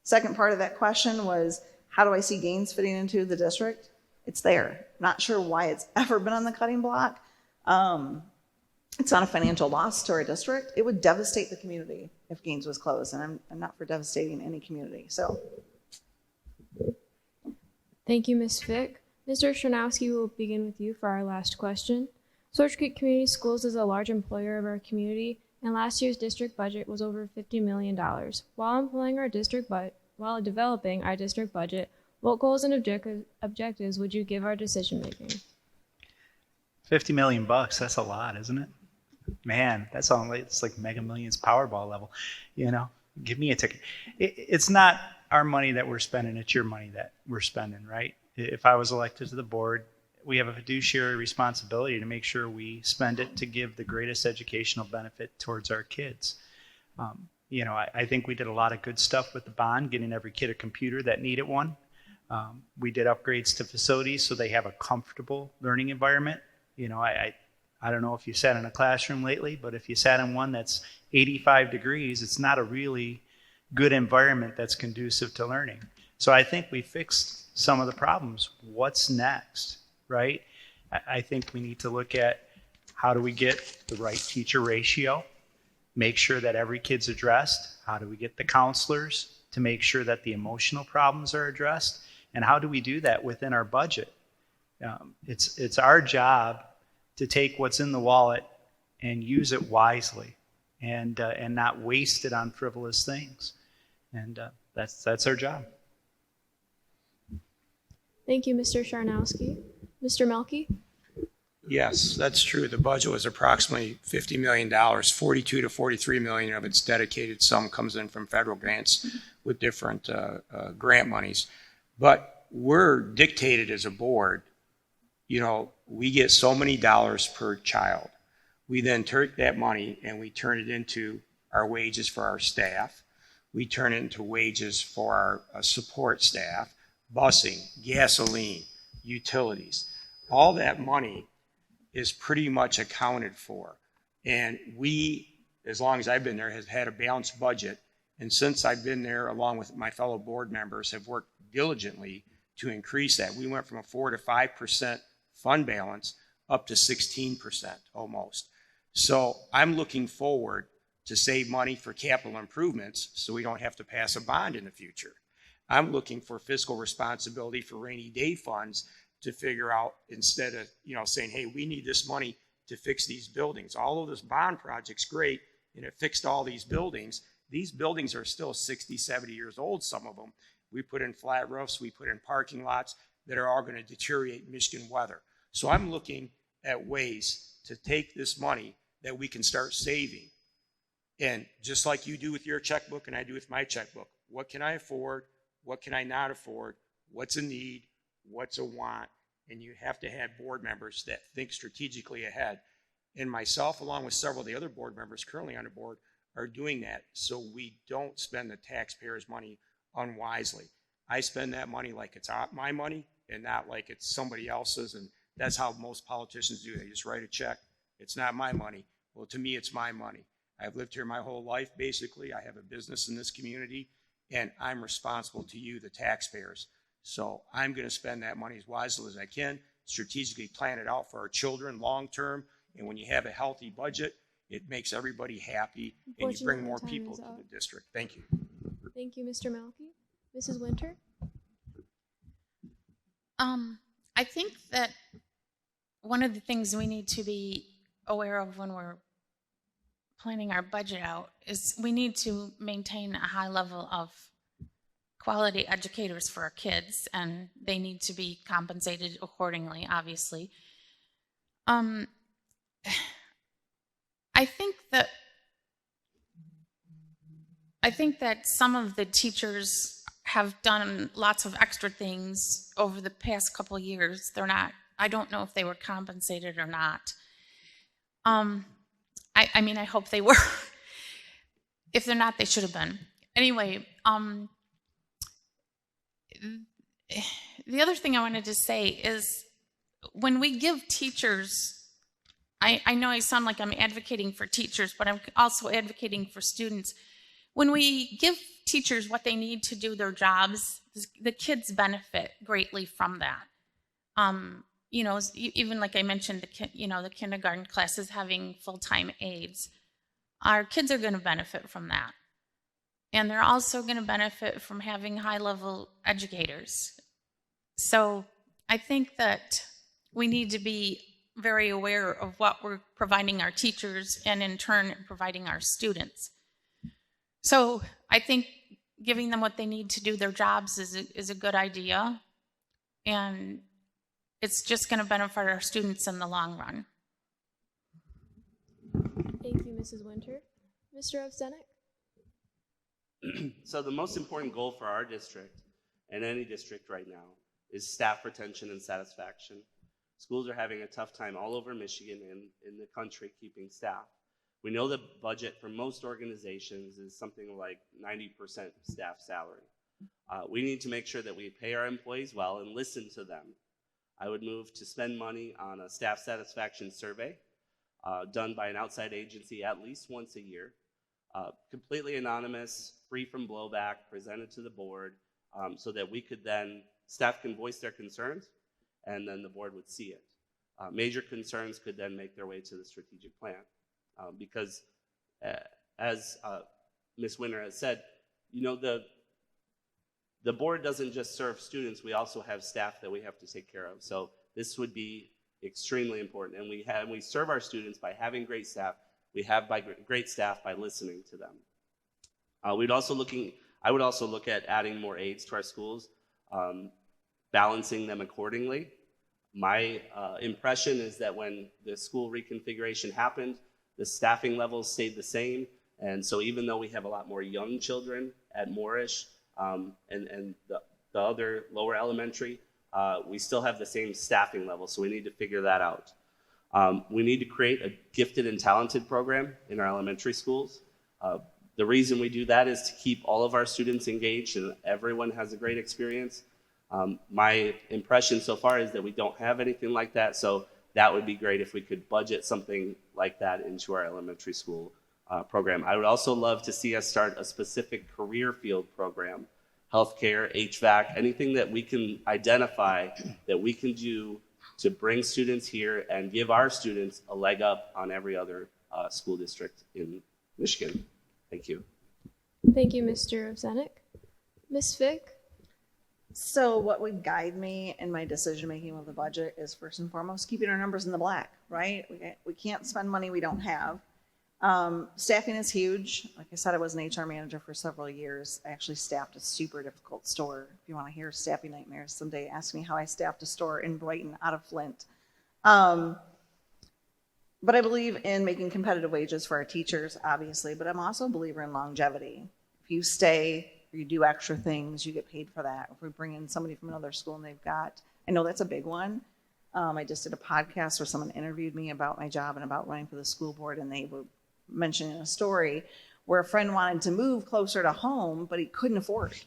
S6: Second part of that question was, how do I see Gaines fitting into the district? It's there. Not sure why it's ever been on the cutting block. It's not a financial loss to our district. It would devastate the community if Gaines was closed, and I'm not for devastating any community. So.
S3: Thank you, Ms. Fick. Mr. Sharnowski, will begin with you for our last question. Swartz Creek Community Schools is a large employer of our community, and last year's district budget was over $50 million. While developing our district budget, what goals and objectives would you give our decision making?
S8: 50 million bucks, that's a lot, isn't it? Man, that's only, it's like Mega Millions Powerball level. You know, give me a ticket. It's not our money that we're spending, it's your money that we're spending, right? If I was elected to the board, we have a fiduciary responsibility to make sure we spend it to give the greatest educational benefit towards our kids. You know, I think we did a lot of good stuff with the bond, getting every kid a computer that needed one. We did upgrades to facilities so they have a comfortable learning environment. You know, I don't know if you sat in a classroom lately, but if you sat in one that's 85 degrees, it's not a really good environment that's conducive to learning. So I think we fixed some of the problems. What's next, right? I think we need to look at how do we get the right teacher ratio, make sure that every kid's addressed. How do we get the counselors to make sure that the emotional problems are addressed? And how do we do that within our budget? It's our job to take what's in the wallet and use it wisely and not waste it on frivolous things. And that's our job.
S3: Thank you, Mr. Sharnowski. Mr. Melky?
S4: Yes, that's true. The budget was approximately $50 million. 42 to 43 million of it's dedicated. Some comes in from federal grants with different grant monies. But we're dictated as a board. You know, we get so many dollars per child. We then take that money and we turn it into our wages for our staff. We turn it into wages for our support staff, busing, gasoline, utilities. All that money is pretty much accounted for. And we, as long as I've been there, has had a balanced budget. And since I've been there, along with my fellow board members, have worked diligently to increase that. We went from a 4 to 5% fund balance up to 16% almost. So I'm looking forward to save money for capital improvements so we don't have to pass a bond in the future. I'm looking for fiscal responsibility for rainy day funds to figure out, instead of, you know, saying, hey, we need this money to fix these buildings. All of this bond project's great, and it fixed all these buildings. These buildings are still 60, 70 years old, some of them. We put in flat roofs, we put in parking lots that are all going to deteriorate in Michigan weather. So I'm looking at ways to take this money that we can start saving. And just like you do with your checkbook and I do with my checkbook, what can I afford? What can I not afford? What's a need? What's a want? And you have to have board members that think strategically ahead. And myself, along with several of the other board members currently on the board, are doing that so we don't spend the taxpayers' money unwisely. I spend that money like it's my money and not like it's somebody else's. And that's how most politicians do. They just write a check. It's not my money. Well, to me, it's my money. I've lived here my whole life, basically. I have a business in this community, and I'm responsible to you, the taxpayers. So I'm going to spend that money as wisely as I can, strategically plan it out for our children long term. And when you have a healthy budget, it makes everybody happy, and you bring more people to the district. Thank you.
S3: Thank you, Mr. Melky. Mrs. Winter?
S5: I think that one of the things we need to be aware of when we're planning our budget out is we need to maintain a high level of quality educators for our kids, and they need to be compensated accordingly, obviously. I think that some of the teachers have done lots of extra things over the past couple of years. I don't know if they were compensated or not. I mean, I hope they were. If they're not, they should have been. Anyway, the other thing I wanted to say is when we give teachers, I know I sound like I'm advocating for teachers, but I'm also advocating for students. When we give teachers what they need to do their jobs, the kids benefit greatly from that. You know, even like I mentioned, the kindergarten classes having full-time aides. Our kids are going to benefit from that. And they're also going to benefit from having high-level educators. So I think that we need to be very aware of what we're providing our teachers and in turn providing our students. So I think giving them what they need to do their jobs is a good idea, and it's just going to benefit our students in the long run.
S3: Thank you, Mrs. Winter. Mr. Ovsenek?
S2: So the most important goal for our district and any district right now is staff retention and satisfaction. Schools are having a tough time all over Michigan and in the country keeping staff. We know the budget for most organizations is something like 90% staff salary. We need to make sure that we pay our employees well and listen to them. I would move to spend money on a staff satisfaction survey done by an outside agency at least once a year, completely anonymous, free from blowback, presented to the board, so that we could then, staff can voice their concerns, and then the board would see it. Major concerns could then make their way to the strategic plan. Because as Ms. Winter has said, you know, the board doesn't just serve students, we also have staff that we have to take care of. So this would be extremely important. And we serve our students by having great staff. We have great staff by listening to them. I would also look at adding more aides to our schools, balancing them accordingly. My impression is that when the school reconfiguration happened, the staffing levels stayed the same. And so even though we have a lot more young children at Moorish and the other lower elementary, we still have the same staffing level. So we need to figure that out. We need to create a gifted and talented program in our elementary schools. The reason we do that is to keep all of our students engaged and everyone has a great experience. My impression so far is that we don't have anything like that, so that would be great if we could budget something like that into our elementary school program. I would also love to see us start a specific career field program, healthcare, HVAC, anything that we can identify that we can do to bring students here and give our students a leg up on every other school district in Michigan. Thank you.
S3: Thank you, Mr. Ovsenek. Ms. Fick?
S6: So what would guide me in my decision making with the budget is first and foremost keeping our numbers in the black, right? We can't spend money we don't have. Staffing is huge. Like I said, I was an HR manager for several years. I actually staffed a super difficult store. If you want to hear staffing nightmares someday, ask me how I staffed a store in Brighton out of Flint. But I believe in making competitive wages for our teachers, obviously, but I'm also a believer in longevity. If you stay, you do extra things, you get paid for that. If we bring in somebody from another school and they've got, I know that's a big one. I just did a podcast where someone interviewed me about my job and about running for the school board, and they were mentioning a story where a friend wanted to move closer to home, but he couldn't afford it.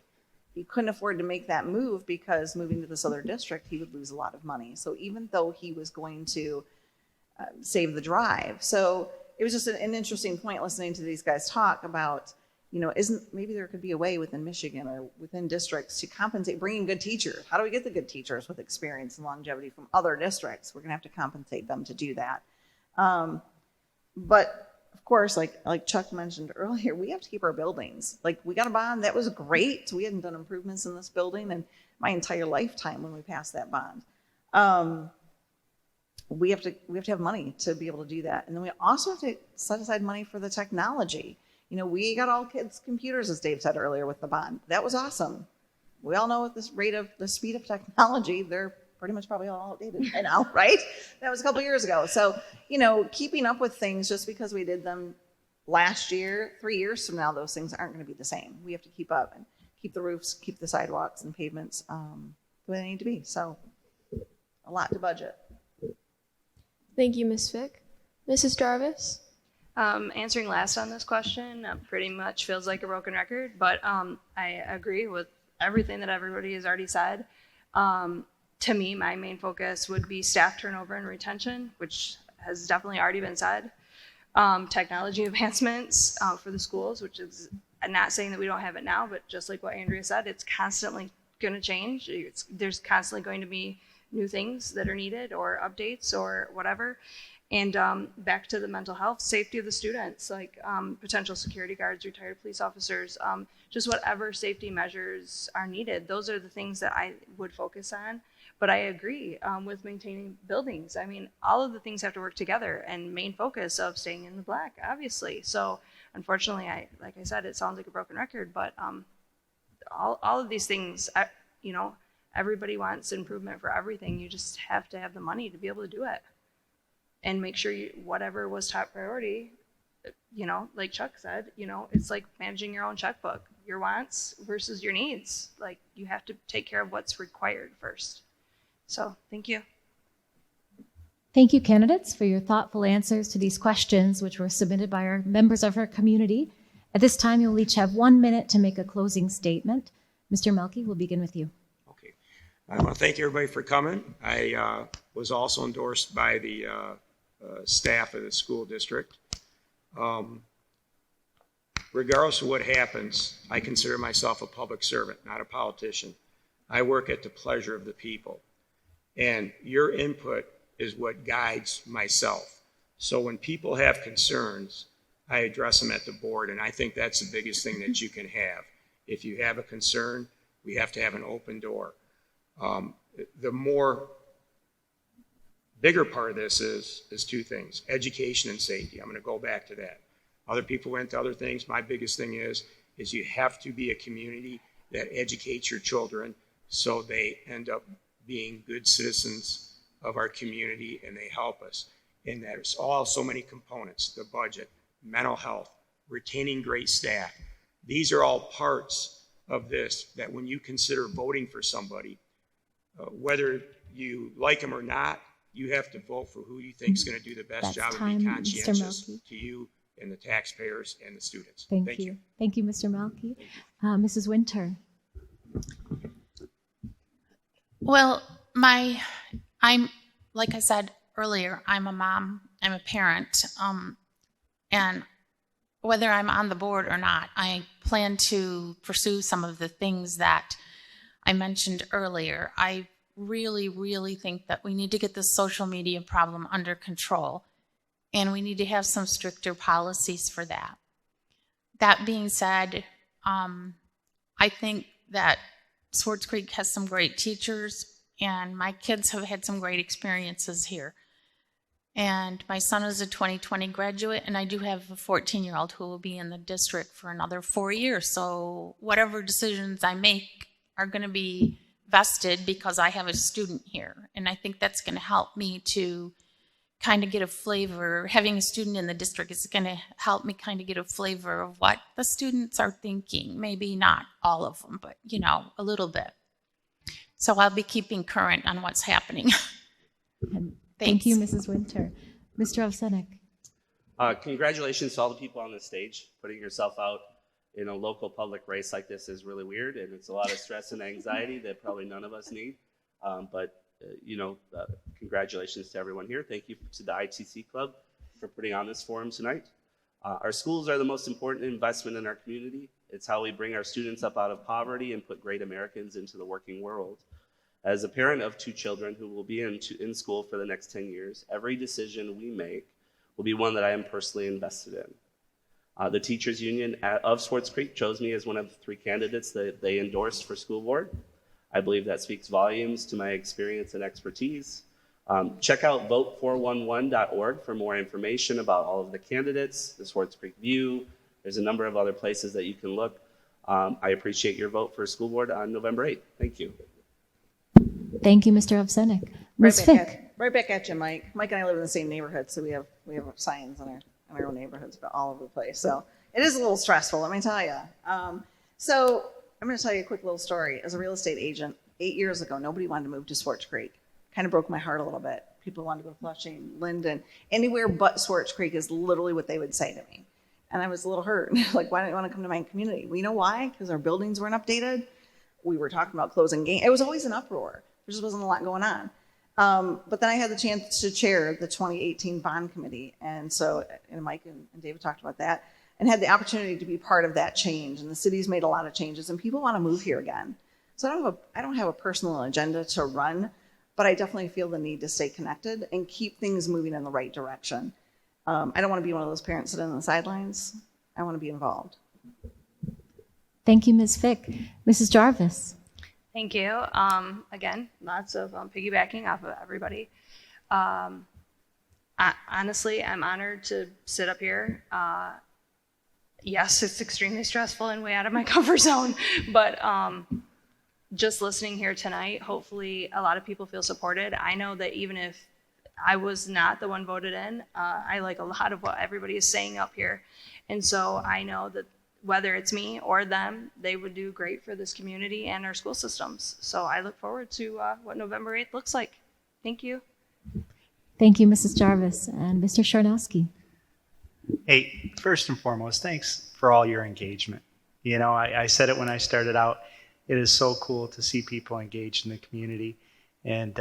S6: He couldn't afford to make that move because moving to this other district, he would lose a lot of money. So even though he was going to save the drive. So it was just an interesting point listening to these guys talk about, you know, maybe there could be a way within Michigan or within districts to compensate, bringing good teachers. How do we get the good teachers with experience and longevity from other districts? We're going to have to compensate them to do that. But of course, like Chuck mentioned earlier, we have to keep our buildings. Like, we got a bond, that was great. We hadn't done improvements in this building in my entire lifetime when we passed that bond. We have to have money to be able to do that. And then we also have to set aside money for the technology. You know, we got all kids' computers, as Dave said earlier, with the bond. That was awesome. We all know at this rate of the speed of technology, they're pretty much probably all outdated by now, right? That was a couple years ago. So, you know, keeping up with things just because we did them last year, 3 years from now, those things aren't going to be the same. We have to keep up and keep the roofs, keep the sidewalks and pavements the way they need to be. So, a lot to budget.
S3: Thank you, Ms. Fick. Mrs. Jarvis?
S7: Answering last on this question pretty much feels like a broken record, but I agree with everything that everybody has already said. To me, my main focus would be staff turnover and retention, which has definitely already been said. Technology advancements for the schools, which is, I'm not saying that we don't have it now, but just like what Andrea said, it's constantly going to change. There's constantly going to be new things that are needed or updates or whatever. And back to the mental health, safety of the students, like potential security guards, retired police officers, just whatever safety measures are needed. Those are the things that I would focus on. But I agree with maintaining buildings. I mean, all of the things have to work together, and main focus of staying in the black, obviously. So unfortunately, like I said, it sounds like a broken record, but all of these things, you know, everybody wants improvement for everything. You just have to have the money to be able to do it. And make sure whatever was top priority, you know, like Chuck said, you know, it's like managing your own checkbook, your wants versus your needs. Like, you have to take care of what's required first. So, thank you.
S1: Thank you, candidates, for your thoughtful answers to these questions, which were submitted by our members of our community. At this time, you'll each have 1 minute to make a closing statement. Mr. Melky, we'll begin with you.
S4: Okay. I want to thank everybody for coming. I was also endorsed by the staff of the school district. Regardless of what happens, I consider myself a public servant, not a politician. I work at the pleasure of the people. And your input is what guides myself. So when people have concerns, I address them at the board, and I think that's the biggest thing that you can have. If you have a concern, we have to have an open door. The bigger part of this is two things: education and safety. I'm going to go back to that. Other people went to other things. My biggest thing is you have to be a community that educates your children so they end up being good citizens of our community, and they help us. And there's all so many components: the budget, mental health, retaining great staff. These are all parts of this that when you consider voting for somebody, whether you like them or not, you have to vote for who you think is going to do the best job and be conscientious to you and the taxpayers and the students.
S1: Thank you. Thank you, Mr. Melky. Mrs. Winter.
S5: Well, I'm, like I said earlier, I'm a mom, I'm a parent, and whether I'm on the board or not, I plan to pursue some of the things that I mentioned earlier. I really, really think that we need to get this social media problem under control, and we need to have some stricter policies for that. That being said, I think that Swartz Creek has some great teachers, and my kids have had some great experiences here. And my son is a 2020 graduate, and I do have a 14-year-old who will be in the district for another 4 years. So whatever decisions I make are going to be vested because I have a student here. And I think that's going to help me to kind of get a flavor. Having a student in the district is going to help me kind of get a flavor of what the students are thinking. Maybe not all of them, but, you know, a little bit. So I'll be keeping current on what's happening.
S1: Thank you, Mrs. Winter. Mr. Ovsenik.
S2: Congratulations to all the people on this stage. Putting yourself out in a local public race like this is really weird, and it's a lot of stress and anxiety that probably none of us need. Congratulations to everyone here. Thank you to the ITC Club for putting on this forum tonight. Our schools are the most important investment in our community. It's how we bring our students up out of poverty and put great Americans into the working world. As a parent of 2 children who will be in school for the next 10 years, every decision we make will be one that I am personally invested in. The Teachers Union of Swartz Creek chose me as one of 3 candidates that they endorsed for school board. I believe that speaks volumes to my experience and expertise. Check out vote411.org for more information about all of the candidates, the Swartz Creek View. There's a number of other places that you can look. I appreciate your vote for school board on November 8th. Thank you.
S1: Thank you, Mr. Ovsenik. Ms. Fick.
S6: Right back at you, Mike. Mike and I live in the same neighborhood, so we have signs in our own neighborhoods, but all over the place. So it is a little stressful, let me tell you. So I'm going to tell you a quick little story. As a real estate agent, 8 years ago, nobody wanted to move to Swartz Creek. Kind of broke my heart a little bit. People wanted to go to Flushing, Linden, anywhere but Swartz Creek is literally what they would say to me. And I was a little hurt. Like, why don't you want to come to my community? Well, you know why? Because our buildings weren't updated. We were talking about closing games. It was always an uproar. There just wasn't a lot going on. But then I had the chance to chair the 2018 bond committee. And so, and Mike and David talked about that, and had the opportunity to be part of that change. And the city's made a lot of changes, and people want to move here again. So I don't have a personal agenda to run, but I definitely feel the need to stay connected and keep things moving in the right direction. I don't want to be one of those parents sitting on the sidelines. I want to be involved.
S1: Thank you, Ms. Fick. Mrs. Jarvis.
S7: Thank you. Again, lots of piggybacking off of everybody. Honestly, I'm honored to sit up here. Yes, it's extremely stressful and way out of my comfort zone, but just listening here tonight, hopefully a lot of people feel supported. I know that even if I was not the one voted in, I like a lot of what everybody is saying up here. And so I know that whether it's me or them, they would do great for this community and our school systems. So I look forward to what November 8th looks like. Thank you.
S1: Thank you, Mrs. Jarvis. And Mr. Sharnowski.
S8: Hey, first and foremost, thanks for all your engagement. You know, I said it when I started out. It is so cool to see people engaged in the community. And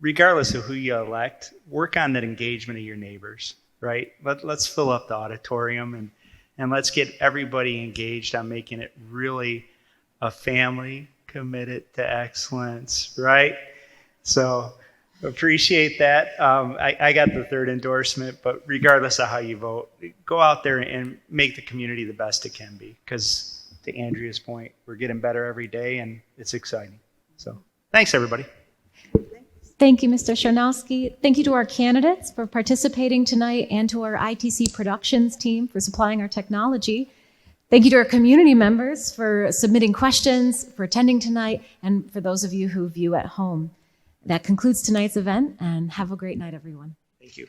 S8: regardless of who you elect, work on that engagement of your neighbors, right? Let's fill up the auditorium and let's get everybody engaged on making it really a family committed to excellence, right? So appreciate that. I got the third endorsement, but regardless of how you vote, go out there and make the community the best it can be. Because to Andrea's point, we're getting better every day, and it's exciting. So thanks, everybody.
S1: Thank you, Mr. Sharnowski. Thank you to our candidates for participating tonight and to our ITC Productions team for supplying our technology. Thank you to our community members for submitting questions, for attending tonight, and for those of you who view at home. That concludes tonight's event, and have a great night, everyone.
S8: Thank you.